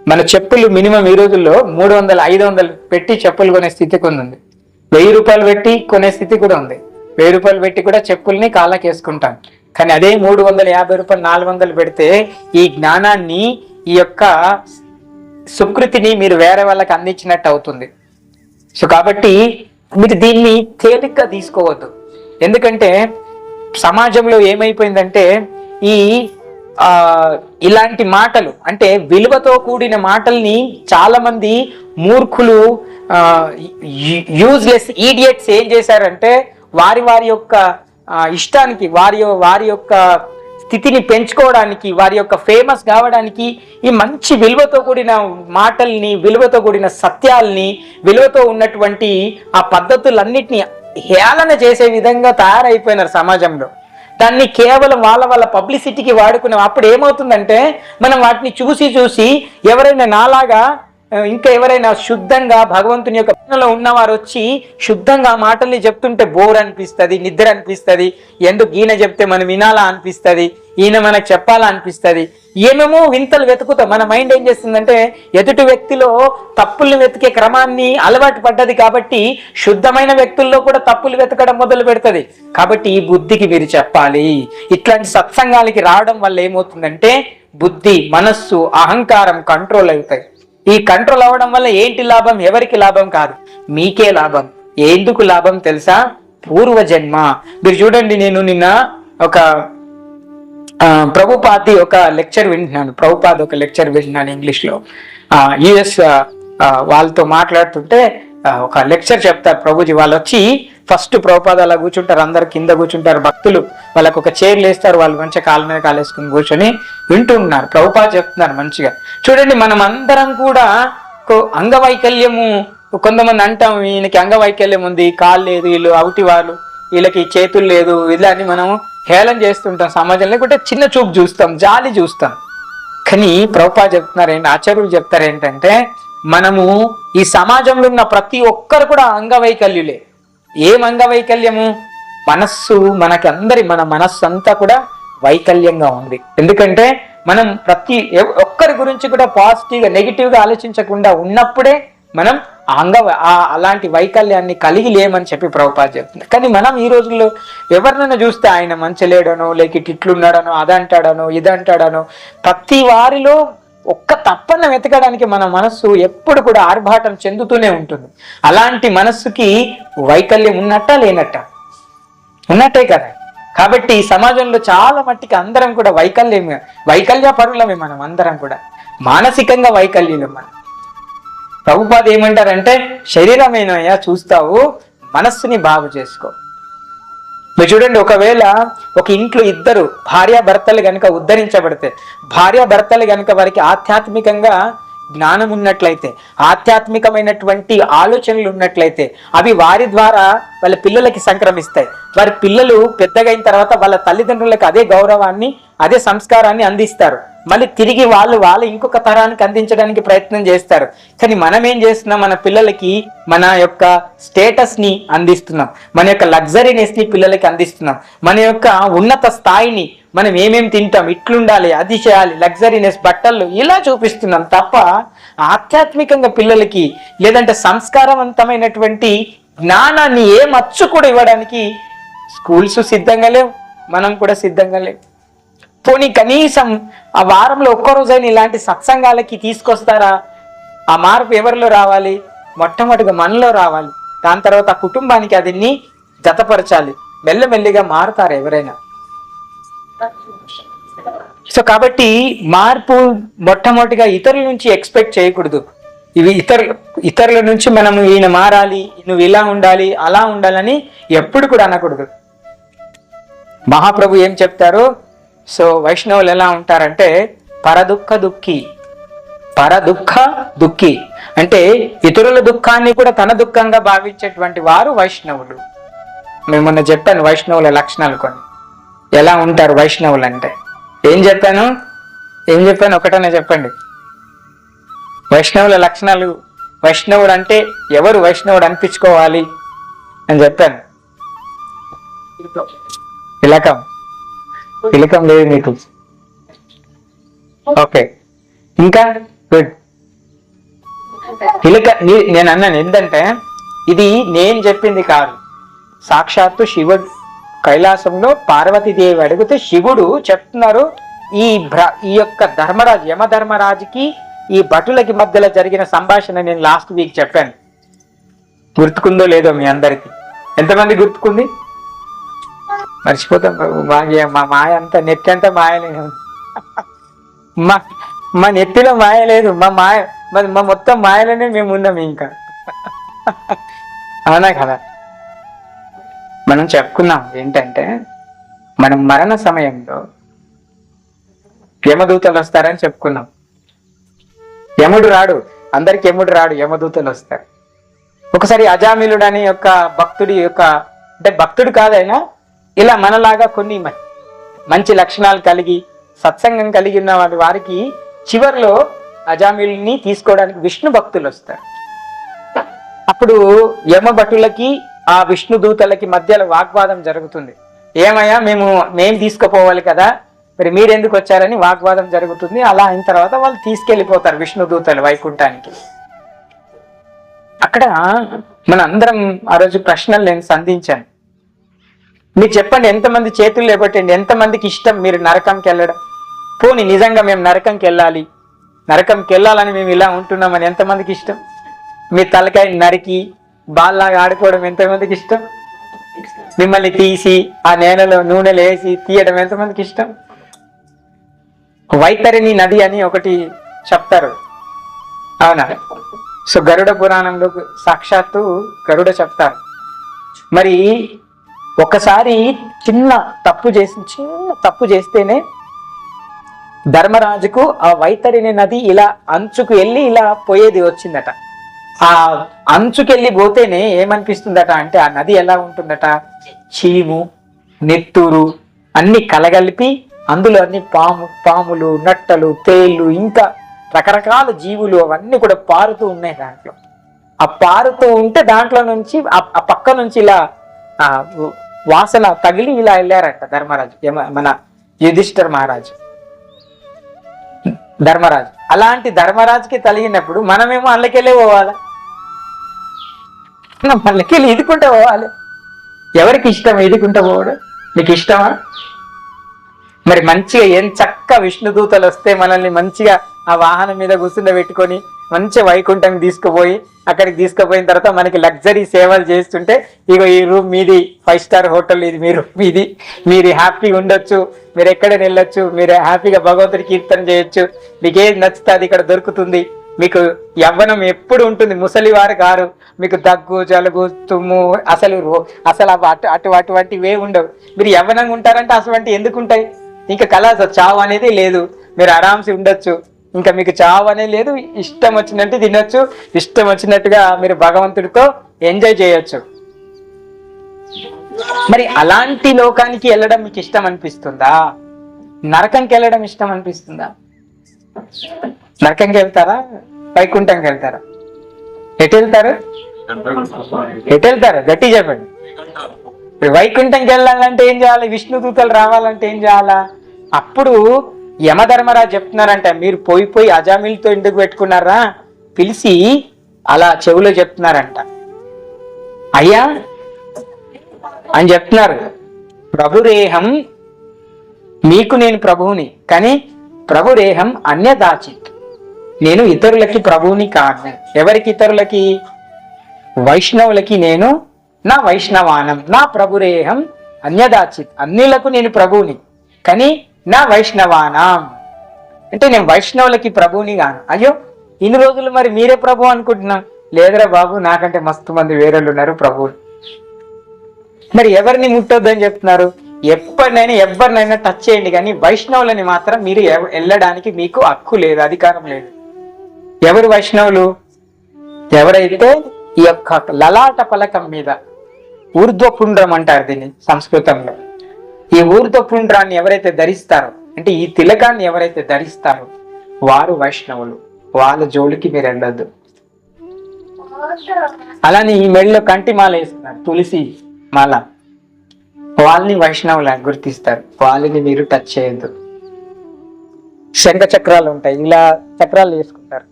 మన చెప్పులు మినిమం ఈ రోజుల్లో 300-500 పెట్టి చెప్పులు కొనే స్థితి కూడా ఉంది. 1000 రూపాయలు పెట్టి కొనే స్థితి కూడా ఉంది. 1000 రూపాయలు పెట్టి కూడా చెప్పుల్ని కాళ్ళకి వేసుకుంటాం. కానీ అదే 350 రూపాయలు 400 పెడితే ఈ జ్ఞానాన్ని, ఈ యొక్క సుకృతిని మీరు వేరే వాళ్ళకి అందించినట్టు అవుతుంది. సో కాబట్టి మీరు దీన్ని తేలిగ్గా తీసుకోవద్దు. ఎందుకంటే సమాజంలో ఏమైపోయిందంటే ఇలాంటి మాటలు, అంటే విలువతో కూడిన మాటల్ని చాలా మంది మూర్ఖులు, యూజ్లెస్ ఈడియట్స్ ఏం చేశారంటే వారి యొక్క ఇష్టానికి, వారి యొక్క స్థితిని పెంచుకోవడానికి, వారి యొక్క ఫేమస్ కావడానికి ఈ మంచి విలువతో కూడిన మాటల్ని, విలువతో కూడిన సత్యాల్ని, విలువతో ఉన్నటువంటి ఆ పద్ధతులన్నిటినీ హేళన చేసే విధంగా తయారైపోయినారు సమాజంలో. దాన్ని కేవలం వాళ్ళ పబ్లిసిటీకి వాడుకున్నాం. అప్పుడు ఏమవుతుందంటే మనం వాటిని చూసి ఎవరైనా నాలాగా ఇంకా ఎవరైనా శుద్ధంగా భగవంతుని యొక్క పనులో ఉన్నవారు వచ్చి శుద్ధంగా మాటల్ని చెప్తుంటే బోర్ అనిపిస్తుంది, నిద్ర అనిపిస్తుంది, ఎందుకు ఈయన చెప్తే మనం వినాలా అనిపిస్తుంది, ఈయన మనకు చెప్పాలా అనిపిస్తుంది, ఏమేమో వింతలు వెతుకుతాం. మన మైండ్ ఏం చేస్తుందంటే ఎదుటి వ్యక్తిలో తప్పుల్ని వెతికే క్రమాన్ని అలవాటు పడ్డది కాబట్టి శుద్ధమైన వ్యక్తుల్లో కూడా తప్పులు వెతకడం మొదలు పెడుతుంది. కాబట్టి ఈ బుద్ధికి మీరు చెప్పాలి. ఇట్లాంటి సత్సంగాలకి రావడం వల్ల ఏమవుతుందంటే బుద్ధి, మనస్సు, అహంకారం కంట్రోల్ అవుతాయి. ఈ కంట్రోల్ అవ్వడం వల్ల ఏంటి లాభం? ఎవరికి లాభం కాదు, మీకే లాభం. ఎందుకు లాభం తెలుసా? పూర్వజన్మ. మీరు చూడండి, నేను నిన్న ఒక ప్రభుపాది ఒక లెక్చర్ వింటున్నాను ఇంగ్లీష్లో. యుఎస్ వాళ్ళతో మాట్లాడుతుంటే ఒక లెక్చర్ చెప్తారు ప్రభుజీ. వాళ్ళు వచ్చి ఫస్ట్ ప్రభుపాద అలా కూర్చుంటారు, అందరు కింద కూర్చుంటారు, భక్తులు వాళ్ళకు ఒక చైర్లు వేస్తారు, వాళ్ళు మంచిగా కాళ్ళ మీద కాలేసుకుని కూర్చొని వింటున్నారు. ప్రభుపాద చెప్తున్నారు మంచిగా. చూడండి, మనం అందరం కూడా అంగవైకల్యము, కొంతమంది అంటాం ఈయనకి అంగవైకల్యం ఉంది, కాళ్ళు లేదు, వీళ్ళు అవుటి వాళ్ళు, వీళ్ళకి చేతులు లేదు, ఇలా అని మనం హేళన చేస్తుంటాం సమాజంలో. లేకుంటే చిన్న చూపు చూస్తాం, జాలి చూస్తాం. కానీ ప్రభుపాద చెప్తున్నారు ఆచార్యులు చెప్తారు ఏంటంటే, మనము ఈ సమాజంలో ఉన్న ప్రతి ఒక్కరు కూడా అంగవైకల్యులే. ఏం అంగవైకల్యము? మనస్సు, మన మనస్సు అంతా కూడా వైకల్యంగా ఉంది. ఎందుకంటే మనం ప్రతి ఒక్కరి గురించి కూడా పాజిటివ్గా నెగిటివ్గా ఆలోచించకుండా ఉన్నప్పుడే మనం అలాంటి వైకల్యాన్ని కలిగి లేమని చెప్పి ప్రభుపాద చెప్తున్నారు. కానీ మనం ఈ రోజుల్లో ఎవరినైనా చూస్తే ఆయన మంచి లేడనో, లేక ఇట్లున్నాడనో, అదంటాడనో, ఇదంటాడనో, ప్రతి వారిలో ఒక్క తప్పన్న వెతకడానికి మన మనస్సు ఎప్పుడు కూడా ఆర్భాటం చెందుతూనే ఉంటుంది. అలాంటి మనస్సుకి వైకల్యం ఉన్నట్టా లేనట్టా? ఉన్నట్టే కదా. కాబట్టి ఈ సమాజంలో చాలా మట్టికి అందరం కూడా వైకల్య పరులమే. మనం అందరం కూడా మానసికంగా వైకల్యులు. మనం ప్రభుపాద ఏమంటారంటే, శరీరమేనయ్యా చూస్తావు, మనస్సుని బాగు చేసుకో. మీరు చూడండి, ఒకవేళ ఒక ఇంట్లో ఇద్దరు భార్యాభర్తలు గనుక ఉద్ధరించబడితే, భార్యాభర్తలు గనుక వారికి ఆధ్యాత్మికంగా జ్ఞానం ఉన్నట్లయితే, ఆధ్యాత్మికమైనటువంటి ఆలోచనలు ఉన్నట్లయితే, అవి వారి ద్వారా వాళ్ళ పిల్లలకి సంక్రమిస్తాయి. వారి పిల్లలు పెద్దగా అయిన తర్వాత వాళ్ళ తల్లిదండ్రులకు అదే గౌరవాన్ని, అదే సంస్కారాన్ని అందిస్తారు. మళ్ళీ తిరిగి వాళ్ళ ఇంకొక తరానికి అందించడానికి ప్రయత్నం చేస్తారు. కానీ మనం ఏం చేస్తున్నాం? మన పిల్లలకి మన యొక్క స్టేటస్ ని అందిస్తున్నాం, మన యొక్క లగ్జరీనెస్ ని పిల్లలకి అందిస్తున్నాం, మన యొక్క ఉన్నత స్థాయిని, మనం ఏమేమి తింటాం, ఇట్లుండాలి, అది చేయాలి, లగ్జరీనెస్, బట్టలు, ఇలా చూపిస్తున్నాం తప్ప ఆధ్యాత్మికంగా పిల్లలకి లేదంటే సంస్కారవంతమైనటువంటి జ్ఞానాన్ని ఏ మచ్చు కూడా ఇవ్వడానికి స్కూల్స్ సిద్ధంగా లేవు, మనం కూడా సిద్ధంగా లేవు. పోనీ కనీసం ఆ వారంలో ఒక్కరోజైనా ఇలాంటి సత్సంగాలకి తీసుకొస్తారా? ఆ మార్పు ఎవరిలో రావాలి? మొట్టమొదటిగా మనలో రావాలి. దాని తర్వాత ఆ కుటుంబానికి అదిన్ని జతపరచాలి. మెల్లమెల్లిగా మారుతారు ఎవరైనా. సో కాబట్టి మార్పు మొట్టమొదటిగా ఇతరుల నుంచి ఎక్స్పెక్ట్ చేయకూడదు. ఇవి ఇతరుల నుంచి మనము ఈయన మారాలి, నువ్వు ఇలా ఉండాలి, అలా ఉండాలని ఎప్పుడు కూడా అనకూడదు. మహాప్రభు ఏం చెప్తారు? సో వైష్ణవులు ఎలా ఉంటారంటే, పరదుఃఖ దుఃఖి అంటే ఇతరుల దుఃఖాన్ని కూడా తన దుఃఖంగా భావించేటువంటి వారు వైష్ణవులు. మేము మొన్న చెప్పాను వైష్ణవుల లక్షణాలు కొన్ని. ఎలా ఉంటారు వైష్ణవులు అంటే? ఏం చెప్పాను? ఒకటనే చెప్పండి. వైష్ణవుల లక్షణాలు. వైష్ణవుడు అంటే ఎవరు వైష్ణవుడు అనిపించుకోవాలి అని చెప్పాను. తిలకం లేదు మీకు. ఓకే, ఇంకా గుడ్. నేను అన్నాను ఏంటంటే, ఇది నేను చెప్పింది కాదు, సాక్షాత్తు శివుడు కైలాసంలో పార్వతీదేవి అడిగితే శివుడు చెప్తున్నారు. ఈ యొక్క యమధర్మరాజుకి ఈ భటులకి మధ్యలో జరిగిన సంభాషణ నేను లాస్ట్ వీక్ చెప్పాను. గుర్తుకుందో లేదో మీ అందరికి? ఎంతమంది గుర్తుకుంది? మర్చిపోతాం. మా మాయ అంతా, నెత్తి అంతా మాయలేదు. మా నెత్తిలో మాయ లేదు, మా మొత్తం మాయలోనే మేము ఉన్నాం ఇంకా. అవునా కదా? మనం చెప్పుకున్నాం ఏంటంటే, మనం మరణ సమయంలో యమదూతలు వస్తారని చెప్పుకున్నాం. యముడు రాడు, అందరికి యముడు రాడు, యమదూతలు వస్తారు. ఒకసారి అజామిలుడు అనే యొక్క భక్తుడి యొక్క, అంటే భక్తుడు కాదైనా ఇలా మనలాగా కొన్ని మంచి లక్షణాలు కలిగి సత్సంగం కలిగి ఉన్న వారికి చివరిలో అజామిలుని తీసుకోవడానికి విష్ణు భక్తులు వస్తారు. అప్పుడు యమ భటులకి ఆ విష్ణు దూతలకి మధ్యలో వాగ్వాదం జరుగుతుంది. ఏమయ్యా, మేము తీసుకుపోవాలి కదా, మరి మీరెందుకు వచ్చారని వాగ్వాదం జరుగుతుంది. అలా అయిన తర్వాత వాళ్ళు తీసుకెళ్లిపోతారు విష్ణు దూతలు వైకుంఠానికి. అక్కడ మన అందరం ఆ రోజు ప్రశ్నలు నేను సంధించాను. మీరు చెప్పండి, ఎంతమంది చేతులు లేబట్టండి, ఎంతమందికి ఇష్టం మీరు నరకంకి వెళ్ళడం? పోనీ నిజంగా మేము నరకంకి వెళ్ళాలని మేము ఇలా ఉంటున్నామని ఎంతమందికి ఇష్టం? మీ తలకాయ నరికి బాల్లాగా ఆడుకోవడం ఎంతమందికి ఇష్టం? మిమ్మల్ని తీసి ఆ నేలలో నూనెలు వేసి తీయడం ఎంతమందికి ఇష్టం? వైతరిణి నది అని ఒకటి చెప్తారు, అవునా? సో గరుడ పురాణంలో సాక్షాత్తు గరుడ చెప్తారు. మరి ఒకసారి చిన్న తప్పు చేస్తేనే ధర్మరాజుకు ఆ వైతరిణి నది ఇలా అంచుకు వెళ్ళి ఇలా పోయేది వచ్చిందట. ఆ అంచుకెళ్ళి పోతేనే ఏమనిపిస్తుందట అంటే, ఆ నది ఎలా ఉంటుందట, చీము, నెత్తూరు అన్ని కలగలిపి అందులో అన్ని పాములు, నట్టలు, తేళ్ళు, ఇంకా రకరకాల జీవులు అవన్నీ కూడా పారుతూ ఉన్నాయి దాంట్లో. ఆ పారుతూ ఉంటే దాంట్లో నుంచి ఆ పక్క నుంచి ఇలా వాసన తగిలి ఇలా వెళ్ళారంట ధర్మరాజు, మన యుధిష్ఠిర మహారాజు, ధర్మరాజు. అలాంటి ధర్మరాజుకి తగిలినప్పుడు మనమేమో అల్లకెళ్ళే పోవాలి, మళ్ళకెళ్ళి ఈదుకుంటూ పోవాలి. ఎవరికి ఇష్టం ఈదుకుంటూ పోవడం? మీకు ఇష్టమా? మరి మంచిగా ఏం చక్క విష్ణుదూతలు వస్తే మనల్ని మంచిగా ఆ వాహనం మీద కూర్చుండబెట్టుకొని మంచిగా వైకుంఠం తీసుకుపోయి అక్కడికి తీసుకుపోయిన తర్వాత మనకి లగ్జరీ సేవలు చేస్తుంటే, ఇగో ఈ రూమ్ మీది, 5 స్టార్ హోటల్ ఇది, మీరు మీది, మీరు హ్యాపీగా ఉండొచ్చు, మీరు ఎక్కడైనా వెళ్ళొచ్చు, మీరు హ్యాపీగా భగవంతుడి కీర్తన చేయొచ్చు, మీకు ఏది నచ్చుతుంది ఇక్కడ దొరుకుతుంది, మీకు యవ్వనం ఎప్పుడు ఉంటుంది, ముసలివారు గారు, మీకు దగ్గు, జలుబు, తుమ్ము అసలు అటువంటివే ఉండవు. మీరు యవ్వనంగా ఉంటారంటే అటువంటి ఎందుకు ఉంటాయి? ఇంకా కలాస చావు అనేది లేదు, మీరు ఆరాంసి ఉండొచ్చు, ఇంకా మీకు చావు అనేది లేదు, ఇష్టం వచ్చినట్టు తినొచ్చు, ఇష్టం వచ్చినట్టుగా మీరు భగవంతుడితో ఎంజాయ్ చేయొచ్చు. మరి అలాంటి లోకానికి వెళ్ళడం మీకు ఇష్టం అనిపిస్తుందా? నరకంకి వెళ్ళడం ఇష్టం అనిపిస్తుందా? నరకంకి వెళ్తారా, వైకుంఠంకి వెళ్తారా? ఎటు వెళ్తారు? ఎటు వెళ్తారు? గట్టి చెప్పండి. వైకుంఠంకి వెళ్ళాలంటే ఏం చేయాలి? విష్ణుదూతలు రావాలంటే ఏం చేయాలా? అప్పుడు యమధర్మరాజు చెప్తున్నారంట, మీరు పోయి అజామిల్తో ఎందుకు పెట్టుకున్నారా? పిలిచి అలా చెవులో చెప్తున్నారంట, అయ్యా అని చెప్తున్నారు, ప్రభురేహం, మీకు నేను ప్రభువుని, కానీ ప్రభురేహం అన్యదాచిత్, నేను ఇతరులకి ప్రభువుని కాను. ఎవరికి? ఇతరులకి, వైష్ణవులకి నేను నా వైష్ణవానం, నా ప్రభురేహం అన్యదాచిత్, అన్యులకు నేను ప్రభువుని, కానీ నా వైష్ణవానం అంటే నేను వైష్ణవులకి ప్రభువుని గాను. అయ్యో ఇన్ని రోజులు మరి మీరే ప్రభు అనుకుంటున్నా, లేదురా బాబు, నాకంటే మస్తు మంది వేరేళ్ళు ఉన్నారు ప్రభువులు. మరి ఎవరిని ముట్టొద్దని చెప్తున్నారు? ఎవరినైనా టచ్ చేయండి, కానీ వైష్ణవులని మాత్రం మీరు వెళ్ళడానికి మీకు హక్కు లేదు, అధికారం లేదు. ఎవరు వైష్ణవులు? ఎవరైతే ఈ యొక్క లలాట పలకం మీద ఊర్ధ్వపుండ్రం అంటారు దీన్ని సంస్కృతంలో, ఈ ఊర్ధ్వపుండ్రాన్ని ఎవరైతే ధరిస్తారో, అంటే ఈ తిలకాన్ని ఎవరైతే ధరిస్తారో వారు వైష్ణవులు, వాళ్ళ జోలికి మీరు వెళ్ళొద్దు. అలానే ఈ మెడలో కంటి మాల వేస్తున్నారు, తులసి మాల, వాళ్ళని వైష్ణవులా గుర్తిస్తారు, వాళ్ళని మీరు టచ్ చేయొద్దు. శంఖ చక్రాలు ఉంటాయి, ఇలా చక్రాలు వేసుకుంటారు,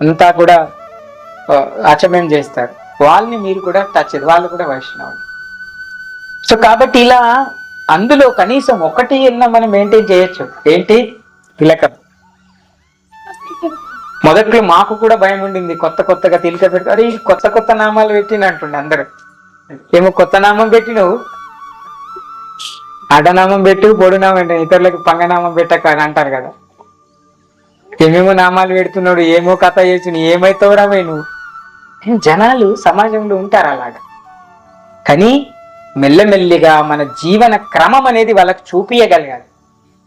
అంతా కూడా ఆచమయం చేస్తారు, వాళ్ళని మీరు కూడా టచ్ చేయదు, వాళ్ళు కూడా వైష్ణవులు. సో కాబట్టి ఇలా అందులో కనీసం ఒకటి మనం మెయింటైన్ చేయొచ్చు. ఏంటి? తిలకం. మొదట్లో మాకు కూడా భయం ఉండింది, కొత్తగా తిలక పెట్టి, అరే కొత్త నామాలు పెట్టినట్టుండే అందరు. ఏమో కొత్త నామం పెట్టినవు, అడ్డనామం పెట్టు, పొడునామం పెట్టు, ఇతరులకు పంగనామం పెట్టక అని అంటారు కదా. ఏమేమో నామాలు పెడుతున్నాడు, ఏమో కథ చేసి ఏమైతావురా నువ్వు. జనాలు సమాజంలో ఉంటారు అలాగా. కానీ మెల్లమెల్లిగా మన జీవన క్రమం అనేది వాళ్ళకి చూపించగలగాలి.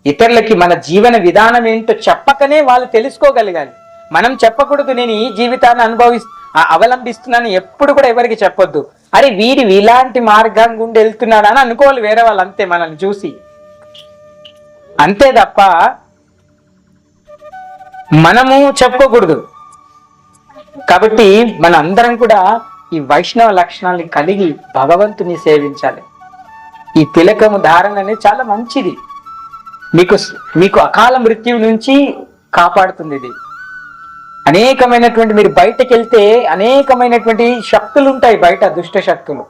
ఇతరులకి మన జీవన విధానం ఏంటో చెప్పకనే వాళ్ళు తెలుసుకోగలగాలి. మనం చెప్పకూడదు, నేను ఈ జీవితాన్ని అవలంబిస్తున్నాను ఎప్పుడు కూడా ఎవరికి చెప్పొద్దు. అరే వీడి ఇలాంటి మార్గం గుండి వెళ్తున్నాడు అని అనుకోవాలి వేరే వాళ్ళు, అంతే మనల్ని చూసి, అంతే తప్ప మనము చెప్పుకోకూడదు. కాబట్టి మన అందరం కూడా ఈ వైష్ణవ లక్షణాలని కలిగి భగవంతుని సేవించాలి. ఈ తిలకము ధారణ అనేది చాలా మంచిది, మీకు అకాల మృత్యువు నుంచి కాపాడుతుంది. ఇది అనేకమైనటువంటి, మీరు బయటకు వెళ్తే అనేకమైనటువంటి శక్తులు ఉంటాయి బయట, దుష్ట శక్తులు,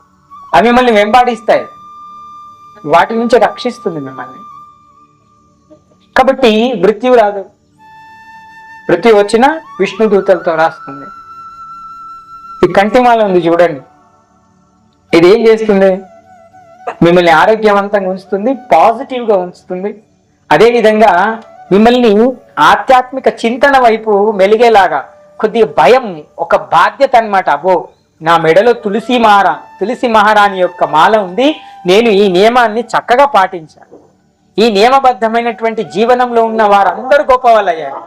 అవి మిమ్మల్ని వెంబాడిస్తాయి, వాటి నుంచి రక్షిస్తుంది మిమ్మల్ని. కాబట్టి మృత్యువు రాదు, మృత్యు వచ్చినా విష్ణుదూతలతో రాస్తుంది. ఈ కంటిమాల ఉంది చూడండి, ఇది ఏం చేస్తుంది? మిమ్మల్ని ఆరోగ్యవంతంగా ఉంచుతుంది, పాజిటివ్గా ఉంచుతుంది. అదేవిధంగా మిమ్మల్ని ఆధ్యాత్మిక చింతన వైపు మెలిగేలాగా, కొద్దిగా భయం, ఒక బాధ్యత అన్నమాట. అబ్బో నా మెడలో తులసి మహారాణి యొక్క మాల ఉంది, నేను ఈ నియమాన్ని చక్కగా పాటించాను. ఈ నియమబద్ధమైనటువంటి జీవనంలో ఉన్న వారందరూ గొప్ప వాళ్ళయ్యారు.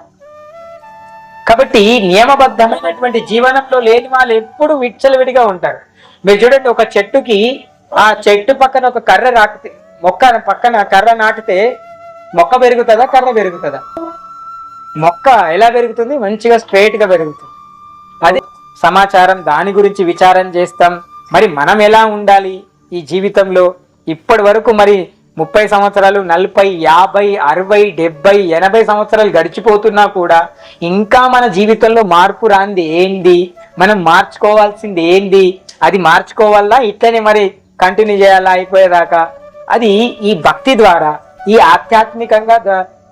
కాబట్టి నియమబద్ధమైనటువంటి జీవనంలో లేని వాళ్ళు ఎప్పుడు విచ్చలవిడిగా ఉంటారు. మీరు చూడండి, ఒక చెట్టుకి ఆ చెట్టు పక్కన ఒక కర్ర నాటితే, మొక్క పక్కన కర్ర నాటితే మొక్క పెరుగుతుందా, కర్ర పెరుగుతుందా? మొక్క ఎలా పెరుగుతుంది? మంచిగా స్ట్రైట్ గా పెరుగుతుంది. అది సమాచారం, దాని గురించి విచారం చేస్తాం. మరి మనం ఎలా ఉండాలి ఈ జీవితంలో? ఇప్పటి వరకు మరి 30 సంవత్సరాలు, 40, 50, 60, 70, 80 సంవత్సరాలు గడిచిపోతున్నా కూడా ఇంకా మన జీవితంలో మార్పు రాంది ఏంది? మనం మార్చుకోవాల్సింది ఏంది? అది మార్చుకోవాలా, ఇట్లనే మరి కంటిన్యూ చేయాలా అయిపోయేదాకా? అది ఈ భక్తి ద్వారా, ఈ ఆధ్యాత్మికంగా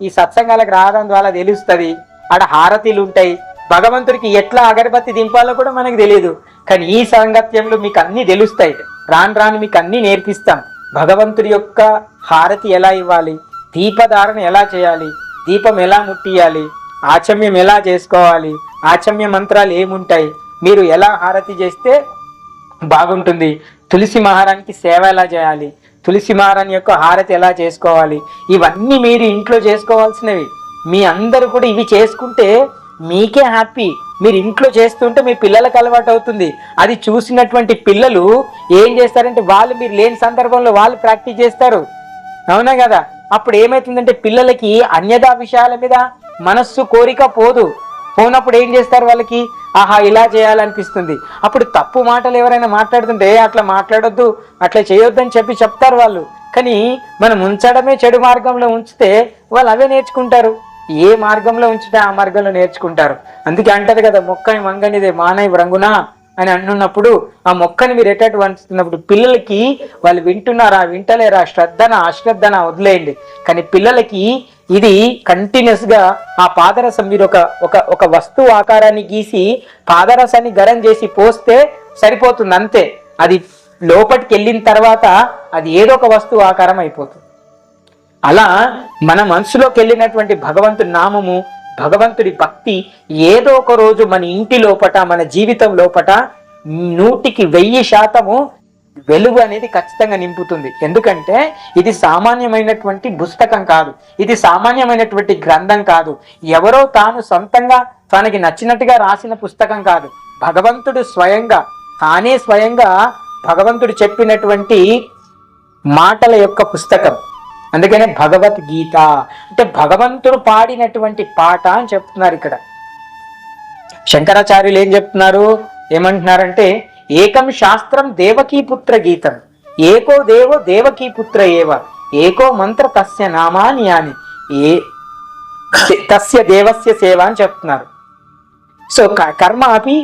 ఈ సత్సంగాలకు రావడం ద్వారా తెలుస్తుంది. ఆడ హారతీలు ఉంటాయి. భగవంతుడికి ఎట్లా అగరబత్తి దింపాలో కూడా మనకు తెలియదు, కానీ ఈ సాంగత్యంలో మీకు అన్ని తెలుస్తాయి. రాను రాను మీకు అన్ని నేర్పిస్తాం. భగవంతుడి యొక్క హారతి ఎలా ఇవ్వాలి, దీపధారణ ఎలా చేయాలి, దీపం ఎలా ముట్టియాలి, ఆచమ్యం ఎలా చేసుకోవాలి, ఆచమ్య మంత్రాలు ఏముంటాయి, మీరు ఎలా హారతి చేస్తే బాగుంటుంది, తులసి మహారానికి సేవ ఎలా చేయాలి, తులసి మహారాణి యొక్క హారతి ఎలా చేసుకోవాలి, ఇవన్నీ మీరు ఇంట్లో చేసుకోవాల్సినవి. మీ అందరూ కూడా ఇవి చేసుకుంటే మీకే హ్యాపీ. మీరు ఇంట్లో చేస్తుంటే మీ పిల్లలకు అలవాటు అవుతుంది. అది చూసినటువంటి పిల్లలు ఏం చేస్తారంటే వాళ్ళు మీరు లేని సందర్భంలో వాళ్ళు ప్రాక్టీస్ చేస్తారు. అవునా కదా? అప్పుడు ఏమవుతుందంటే పిల్లలకి అన్యదా విషయాల మీద మనస్సు కోరిక పోనప్పుడు ఏం చేస్తారు, వాళ్ళకి ఆహా ఇలా చేయాలనిపిస్తుంది. అప్పుడు తప్పు మాటలు ఎవరైనా మాట్లాడుతుంటే అట్లా మాట్లాడొద్దు, అట్లా చేయొద్దు అని చెప్తారు వాళ్ళు. కానీ మనం ఉంచడమే చెడు మార్గంలో ఉంచితే వాళ్ళు అవే నేర్చుకుంటారు. ఏ మార్గంలో ఉంచితే ఆ మార్గంలో నేర్చుకుంటారు. అందుకే అంటారు కదా, మొక్కని వంగనిదే మానవ రంగునా అని అంటున్నప్పుడు ఆ మొక్కని మీరు ఎట్టట్టు వంచుతున్నప్పుడు పిల్లలకి వాళ్ళు వింటున్నారా, వింటలేరా, శ్రద్ధన అశ్రద్ధన వదిలేయండి. కానీ పిల్లలకి ఇది కంటిన్యూస్ గా ఆ పాదరసం మీరు ఒక వస్తువు ఆకారాన్ని గీసి పాదరసాన్ని గరం చేసి పోస్తే సరిపోతుంది, అంతే. అది లోపలికి వెళ్ళిన తర్వాత అది ఏదో ఒక వస్తువు ఆకారం అయిపోతుంది. అలా మన మనసులోకి వెళ్ళినటువంటి భగవంతుడి నామము, భగవంతుడి భక్తి ఏదో ఒక రోజు మన ఇంటి లోపట, మన జీవితం లోపట 100% వెలుగు అనేది ఖచ్చితంగా నింపుతుంది. ఎందుకంటే ఇది సామాన్యమైనటువంటి పుస్తకం కాదు, ఇది సామాన్యమైనటువంటి గ్రంథం కాదు, ఎవరో తాను సొంతంగా తనకి నచ్చినట్టుగా రాసిన పుస్తకం కాదు. భగవంతుడు తానే స్వయంగా భగవంతుడు చెప్పినటువంటి మాటల యొక్క పుస్తకం. అందుకనే భగవద్గీత అంటే భగవంతుడు పాడినటువంటి పాట అని చెప్తున్నారు. ఇక్కడ శంకరాచార్యులు ఏం చెప్తున్నారు, ఏమంటున్నారంటే ఏకం శాస్త్రం దేవకీపుత్ర గీతం, ఏకో దేవో దేవకీపుత్ర ఏవ, ఏకో మంత్ర తస్య నామాని అని తస్య దేవస్య సేవ అని చెప్తున్నారు. సో కర్మ అపి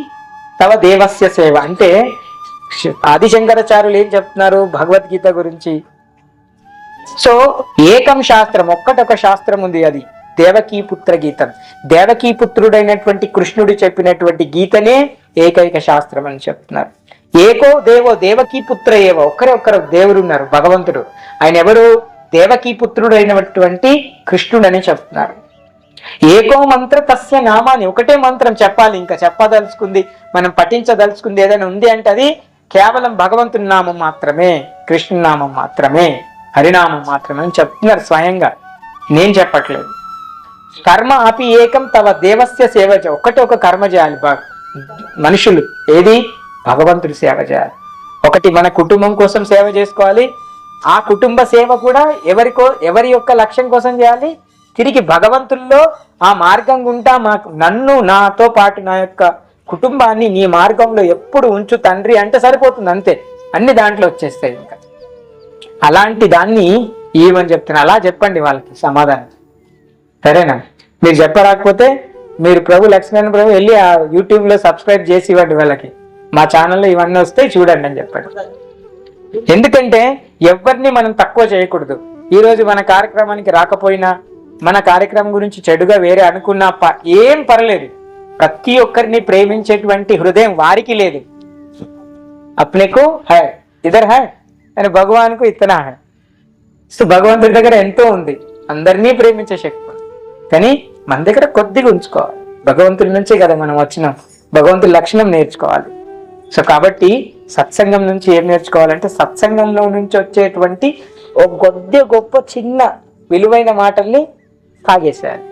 తవ దేవస్య సేవ అంటే ఆదిశంకరాచార్యులు ఏం చెప్తున్నారు భగవద్గీత గురించి. సో ఏకం శాస్త్రం, ఒక్కటొక శాస్త్రం ఉంది, అది దేవకీపుత్ర గీతం. దేవకీపుత్రుడైనటువంటి కృష్ణుడు చెప్పినటువంటి గీతనే ఏకైక శాస్త్రం అని చెప్తున్నారు. ఏకో దేవో దేవకీపుత్ర ఏవో, ఒక్కరు దేవుడు ఉన్నారు భగవంతుడు. ఆయన ఎవరు? దేవకీపుత్రుడు అయినటువంటి కృష్ణుడు అని చెప్తున్నారు. ఏకో మంత్ర తస్య నామాని, ఒకటే మంత్రం చెప్పాలి. ఇంకా చెప్పదలుచుకుంది మనం పఠించదలుచుకుంది ఏదైనా ఉంది అంటే అది కేవలం భగవంతుని నామం మాత్రమే, కృష్ణుని నామం మాత్రమే, హరినామం మాత్రమే అని చెప్తున్నారు స్వయంగా, నేను చెప్పట్లేదు. కర్మ అపి ఏకం తవ దేవస్య సేవ, ఒకటి ఒక కర్మ చేయాలి మనుషులు. ఏది? భగవంతుడి సేవ చేయాలి. ఒకటి మన కుటుంబం కోసం సేవ చేసుకోవాలి. ఆ కుటుంబ సేవ కూడా ఎవరి యొక్క లక్ష్యం కోసం చేయాలి? తిరిగి భగవంతుల్లో ఆ మార్గం గుంటా నన్ను, నాతో పాటు నా యొక్క కుటుంబాన్ని నీ మార్గంలో ఎప్పుడు ఉంచు తండ్రి అంటే సరిపోతుంది, అంతే. అన్ని దాంట్లో వచ్చేస్తాయి. ఇంకా అలాంటి దాన్ని ఏమని చెప్తున్నా అలా చెప్పండి వాళ్ళకి సమాధానం, సరేనా? మీరు చెప్పరాకపోతే మీరు లక్ష్మీనారాయణ ప్రభు వెళ్ళి ఆ యూట్యూబ్లో సబ్స్క్రైబ్ చేసి ఇవ్వండి వాళ్ళకి, మా ఛానల్లో ఇవన్నీ వస్తాయి చూడండి అని చెప్పండి. ఎందుకంటే ఎవరిని మనం తక్కువ చేయకూడదు. ఈరోజు మన కార్యక్రమానికి రాకపోయినా, మన కార్యక్రమం గురించి చెడుగా వేరే అనుకున్నా ఏం పర్లేదు. ప్రతి ఒక్కరిని ప్రేమించేటువంటి హృదయం వారికి లేదు. అప్నేకు హై ఇదర్ హై అని భగవాన్కు ఇతనా హై. సో భగవంతుడి దగ్గర ఎంతో ఉంది, అందరినీ ప్రేమించే శక్తి ఉంది. కానీ మన దగ్గర కొద్దిగా ఉంచుకోవాలి. భగవంతుడి నుంచే కదా మనం వచ్చినాం, భగవంతుడి లక్షణం నేర్చుకోవాలి. సో కాబట్టి సత్సంగం నుంచి ఏం నేర్చుకోవాలంటే సత్సంగంలో నుంచి వచ్చేటువంటి ఒక గొప్ప చిన్న విలువైన మాటల్ని తాగేసేయాలి.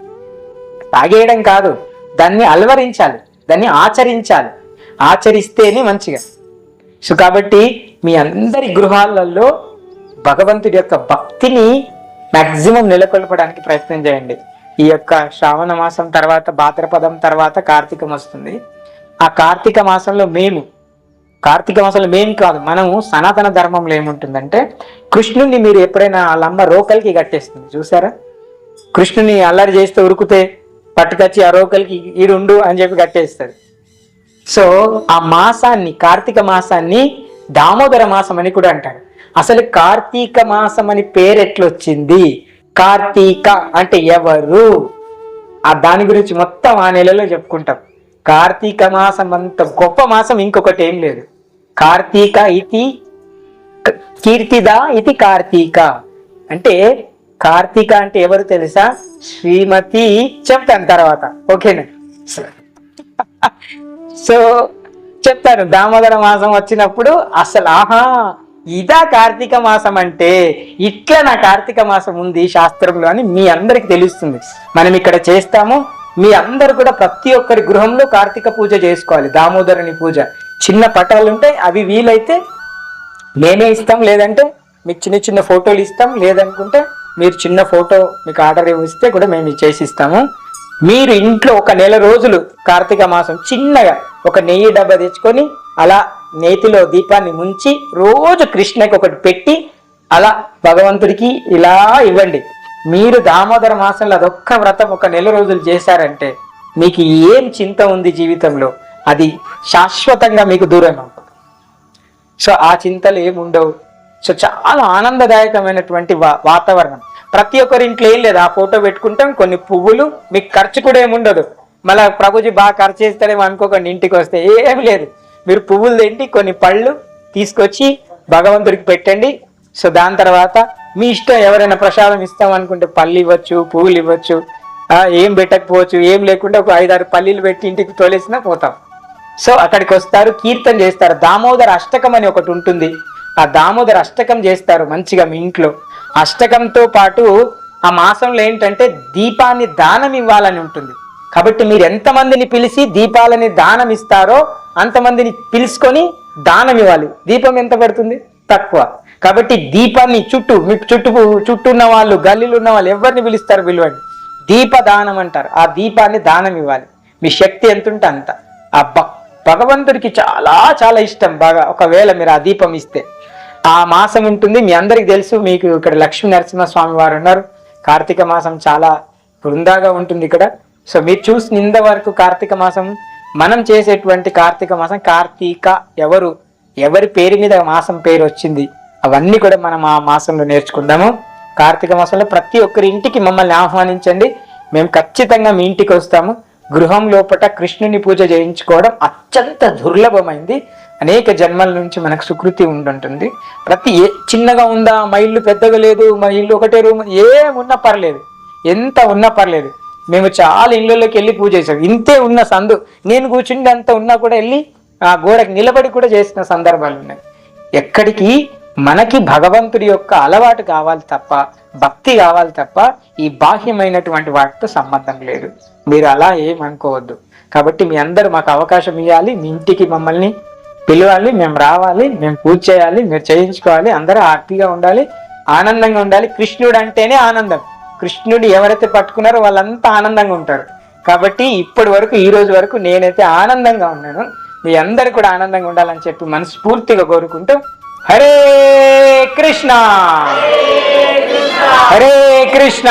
తాగేయడం కాదు, దాన్ని అలవరించాలి, దాన్ని ఆచరించాలి. ఆచరిస్తేనే మంచిగా. సో కాబట్టి మీ అందరి గృహాలలో భగవంతుడి యొక్క భక్తిని మాక్సిమం నెలకొల్పడానికి ప్రయత్నం చేయండి. ఈ యొక్క శ్రావణ మాసం తర్వాత భాద్రపదం తర్వాత కార్తీకం వస్తుంది. ఆ కార్తీక మాసంలో మేము కాదు, మనము సనాతన ధర్మంలో ఏముంటుందంటే, కృష్ణుని మీరు ఎప్పుడైనా వాళ్ళమ్మ రోకలికి కట్టేస్తుంది చూసారా? కృష్ణుని అల్లరి చేస్తే ఉరుకుతే పట్టుకొచ్చి ఆ రోకలికి ఈడుండు అని చెప్పి కట్టేస్తుంది. సో ఆ మాసాన్ని, కార్తీక మాసాన్ని దామోదర మాసం అని కూడా అంటారు. అసలు కార్తీక మాసం అని పేరు ఎట్లొచ్చింది, కార్తీక అంటే ఎవరు, దాని గురించి మొత్తం ఆ నెలలో చెప్పుకుంటాం. కార్తీక మాసం అంత గొప్ప మాసం ఇంకొకటి ఏం లేదు. కార్తీక ఇది కీర్తిదా ఇది కార్తీక అంటే, కార్తీక అంటే ఎవరు తెలుసా? శ్రీమతి. చెప్తాను తర్వాత, ఓకేనా? సో చెప్తాను. దామోదర మాసం వచ్చినప్పుడు అసలు ఇదా కార్తీక మాసం అంటే, ఇట్లా నా కార్తీక మాసం ఉంది శాస్త్రంలో అని మీ అందరికి తెలుస్తుంది. మనం ఇక్కడ చేస్తాము. మీ అందరు కూడా ప్రతి ఒక్కరి గృహంలో కార్తీక పూజ చేసుకోవాలి. దామోదరుని పూజ చిన్న పటాలు ఉంటాయి, అవి వీలైతే మేమే ఇస్తాం, లేదంటే మీకు చిన్న చిన్న ఫోటోలు ఇస్తాం, లేదనుకుంటే మీరు చిన్న ఫోటో మీకు ఆర్డర్ ఇస్తే కూడా మేము చేసి ఇస్తాము. మీరు ఇంట్లో ఒక నెల రోజులు కార్తీక మాసం చిన్నగా ఒక నెయ్యి డబ్బా తెచ్చుకొని అలా నేతిలో దీపాన్ని ముంచి రోజు కృష్ణకి ఒకటి పెట్టి అలా భగవంతుడికి ఇలా ఇవ్వండి. మీరు దామోదర మాసంలో అదొక్క వ్రతం ఒక నెల రోజులు చేశారంటే మీకు ఏం చింత ఉంది జీవితంలో, అది శాశ్వతంగా మీకు దూరం అవుతుంది. సో ఆ చింతలు ఏముండవు. సో చాలా ఆనందదాయకమైనటువంటి వాతావరణం. ప్రతి ఒక్కరి ఇంట్లో ఏం లేదు, ఆ ఫోటో పెట్టుకుంటాం, కొన్ని పువ్వులు, మీకు ఖర్చు కూడా ఏముండదు. మళ్ళీ ప్రభుజీ బాగా ఖర్చు చేస్తారేమో అనుకోకండి. ఇంటికి వస్తే ఏం లేదు, మీరు పువ్వులు తింటి కొన్ని పళ్ళు తీసుకొచ్చి భగవంతుడికి పెట్టండి. సో దాని తర్వాత మీ ఇష్టం, ఎవరైనా ప్రసాదం ఇస్తాం అనుకుంటే పళ్ళు ఇవ్వచ్చు, పువ్వులు ఇవ్వచ్చు, ఏం పెట్టకపోవచ్చు, ఏం లేకుండా ఒక 5-6 పల్లీలు పెట్టి ఇంటికి తోలేసినా పోతాం. సో అక్కడికి వస్తారు, కీర్తన చేస్తారు. దామోదర అష్టకం అని ఒకటి ఉంటుంది, ఆ దామోదర అష్టకం చేస్తారు మంచిగా మీ ఇంట్లో. అష్టకంతో పాటు ఆ మాసంలో ఏంటంటే దీపాన్ని దానం ఇవ్వాలని ఉంటుంది. కాబట్టి మీరు ఎంతమందిని పిలిచి దీపాలని దానం ఇస్తారో అంతమందిని పిలుచుకొని దానం ఇవ్వాలి. దీపం ఎంత పడుతుంది? తక్కువ. కాబట్టి దీపాన్ని మీకు చుట్టూ ఉన్న వాళ్ళు, గల్లీలు ఉన్న వాళ్ళు ఎవరిని పిలుస్తారు పిలవండి, దీపదానం అంటారు. ఆ దీపాన్ని దానం ఇవ్వాలి. మీ శక్తి ఎంత ఉంటే అంత. ఆ భగవంతుడికి చాలా చాలా ఇష్టం బాగా. ఒకవేళ మీరు ఆ దీపం ఇస్తే ఆ మాసం ఉంటుంది. మీ అందరికి తెలుసు, మీకు ఇక్కడ లక్ష్మీ నరసింహస్వామి వారు ఉన్నారు. కార్తీక మాసం చాలా బృందాగా ఉంటుంది ఇక్కడ. సో మీరు చూసిన ఇంతవరకు కార్తీక మాసం, మనం చేసేటువంటి కార్తీక మాసం, కార్తీక ఎవరి పేరు మీద మాసం పేరు వచ్చింది అవన్నీ కూడా మనం ఆ మాసంలో నేర్చుకుందాము. కార్తీక మాసంలో ప్రతి ఒక్కరి ఇంటికి మమ్మల్ని ఆహ్వానించండి, మేము ఖచ్చితంగా మీ ఇంటికి వస్తాము. గృహం లోపల కృష్ణుని పూజ చేయించుకోవడం అత్యంత దుర్లభమైంది. అనేక జన్మల నుంచి మనకు సుకృతి ఉంటుంటుంది. చిన్నగా ఉందా, మా ఇల్లు పెద్దగా లేదు, మా ఇల్లు ఒకటే రూమ్, ఏమున్నా పర్లేదు, ఎంత ఉన్నా పర్లేదు, మేము చాలా ఇళ్ళలోకి వెళ్ళి పూజ చేసాం. ఇంతే ఉన్న సందు, నేను కూర్చుండి అంత ఉన్నా కూడా వెళ్ళి ఆ గోడకి నిలబడి కూడా చేసిన సందర్భాలు ఉన్నాయి. ఎక్కడికి మనకి భగవంతుడి యొక్క అలవాటు కావాలి తప్ప, భక్తి కావాలి తప్ప, ఈ బాహ్యమైనటువంటి వాటితో సంబంధం లేదు. మీరు అలా ఏమనుకోవద్దు. కాబట్టి మీ అందరూ మాకు అవకాశం ఇవ్వాలి, మీ ఇంటికి మమ్మల్ని పిలవాలి, మేము రావాలి, మేము పూజ చేయాలి, మీరు చేయించుకోవాలి, అందరూ హ్యాపీగా ఉండాలి, ఆనందంగా ఉండాలి. కృష్ణుడు అంటేనే ఆనందం. కృష్ణుడు ఎవరైతే పట్టుకున్నారో వాళ్ళంతా ఆనందంగా ఉంటారు. కాబట్టి ఇప్పటి వరకు, ఈ రోజు వరకు నేనైతే ఆనందంగా ఉన్నాను. మీ అందరు కూడా ఆనందంగా ఉండాలని చెప్పి మనస్ఫూర్తిగా కోరుకుంటూ, హరే కృష్ణ హరే కృష్ణ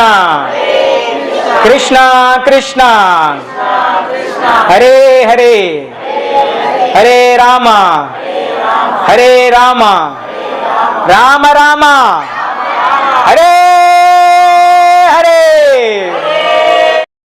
కృష్ణ కృష్ణ హరే హరే హరే రామ హరే రామ రామ రామ హరే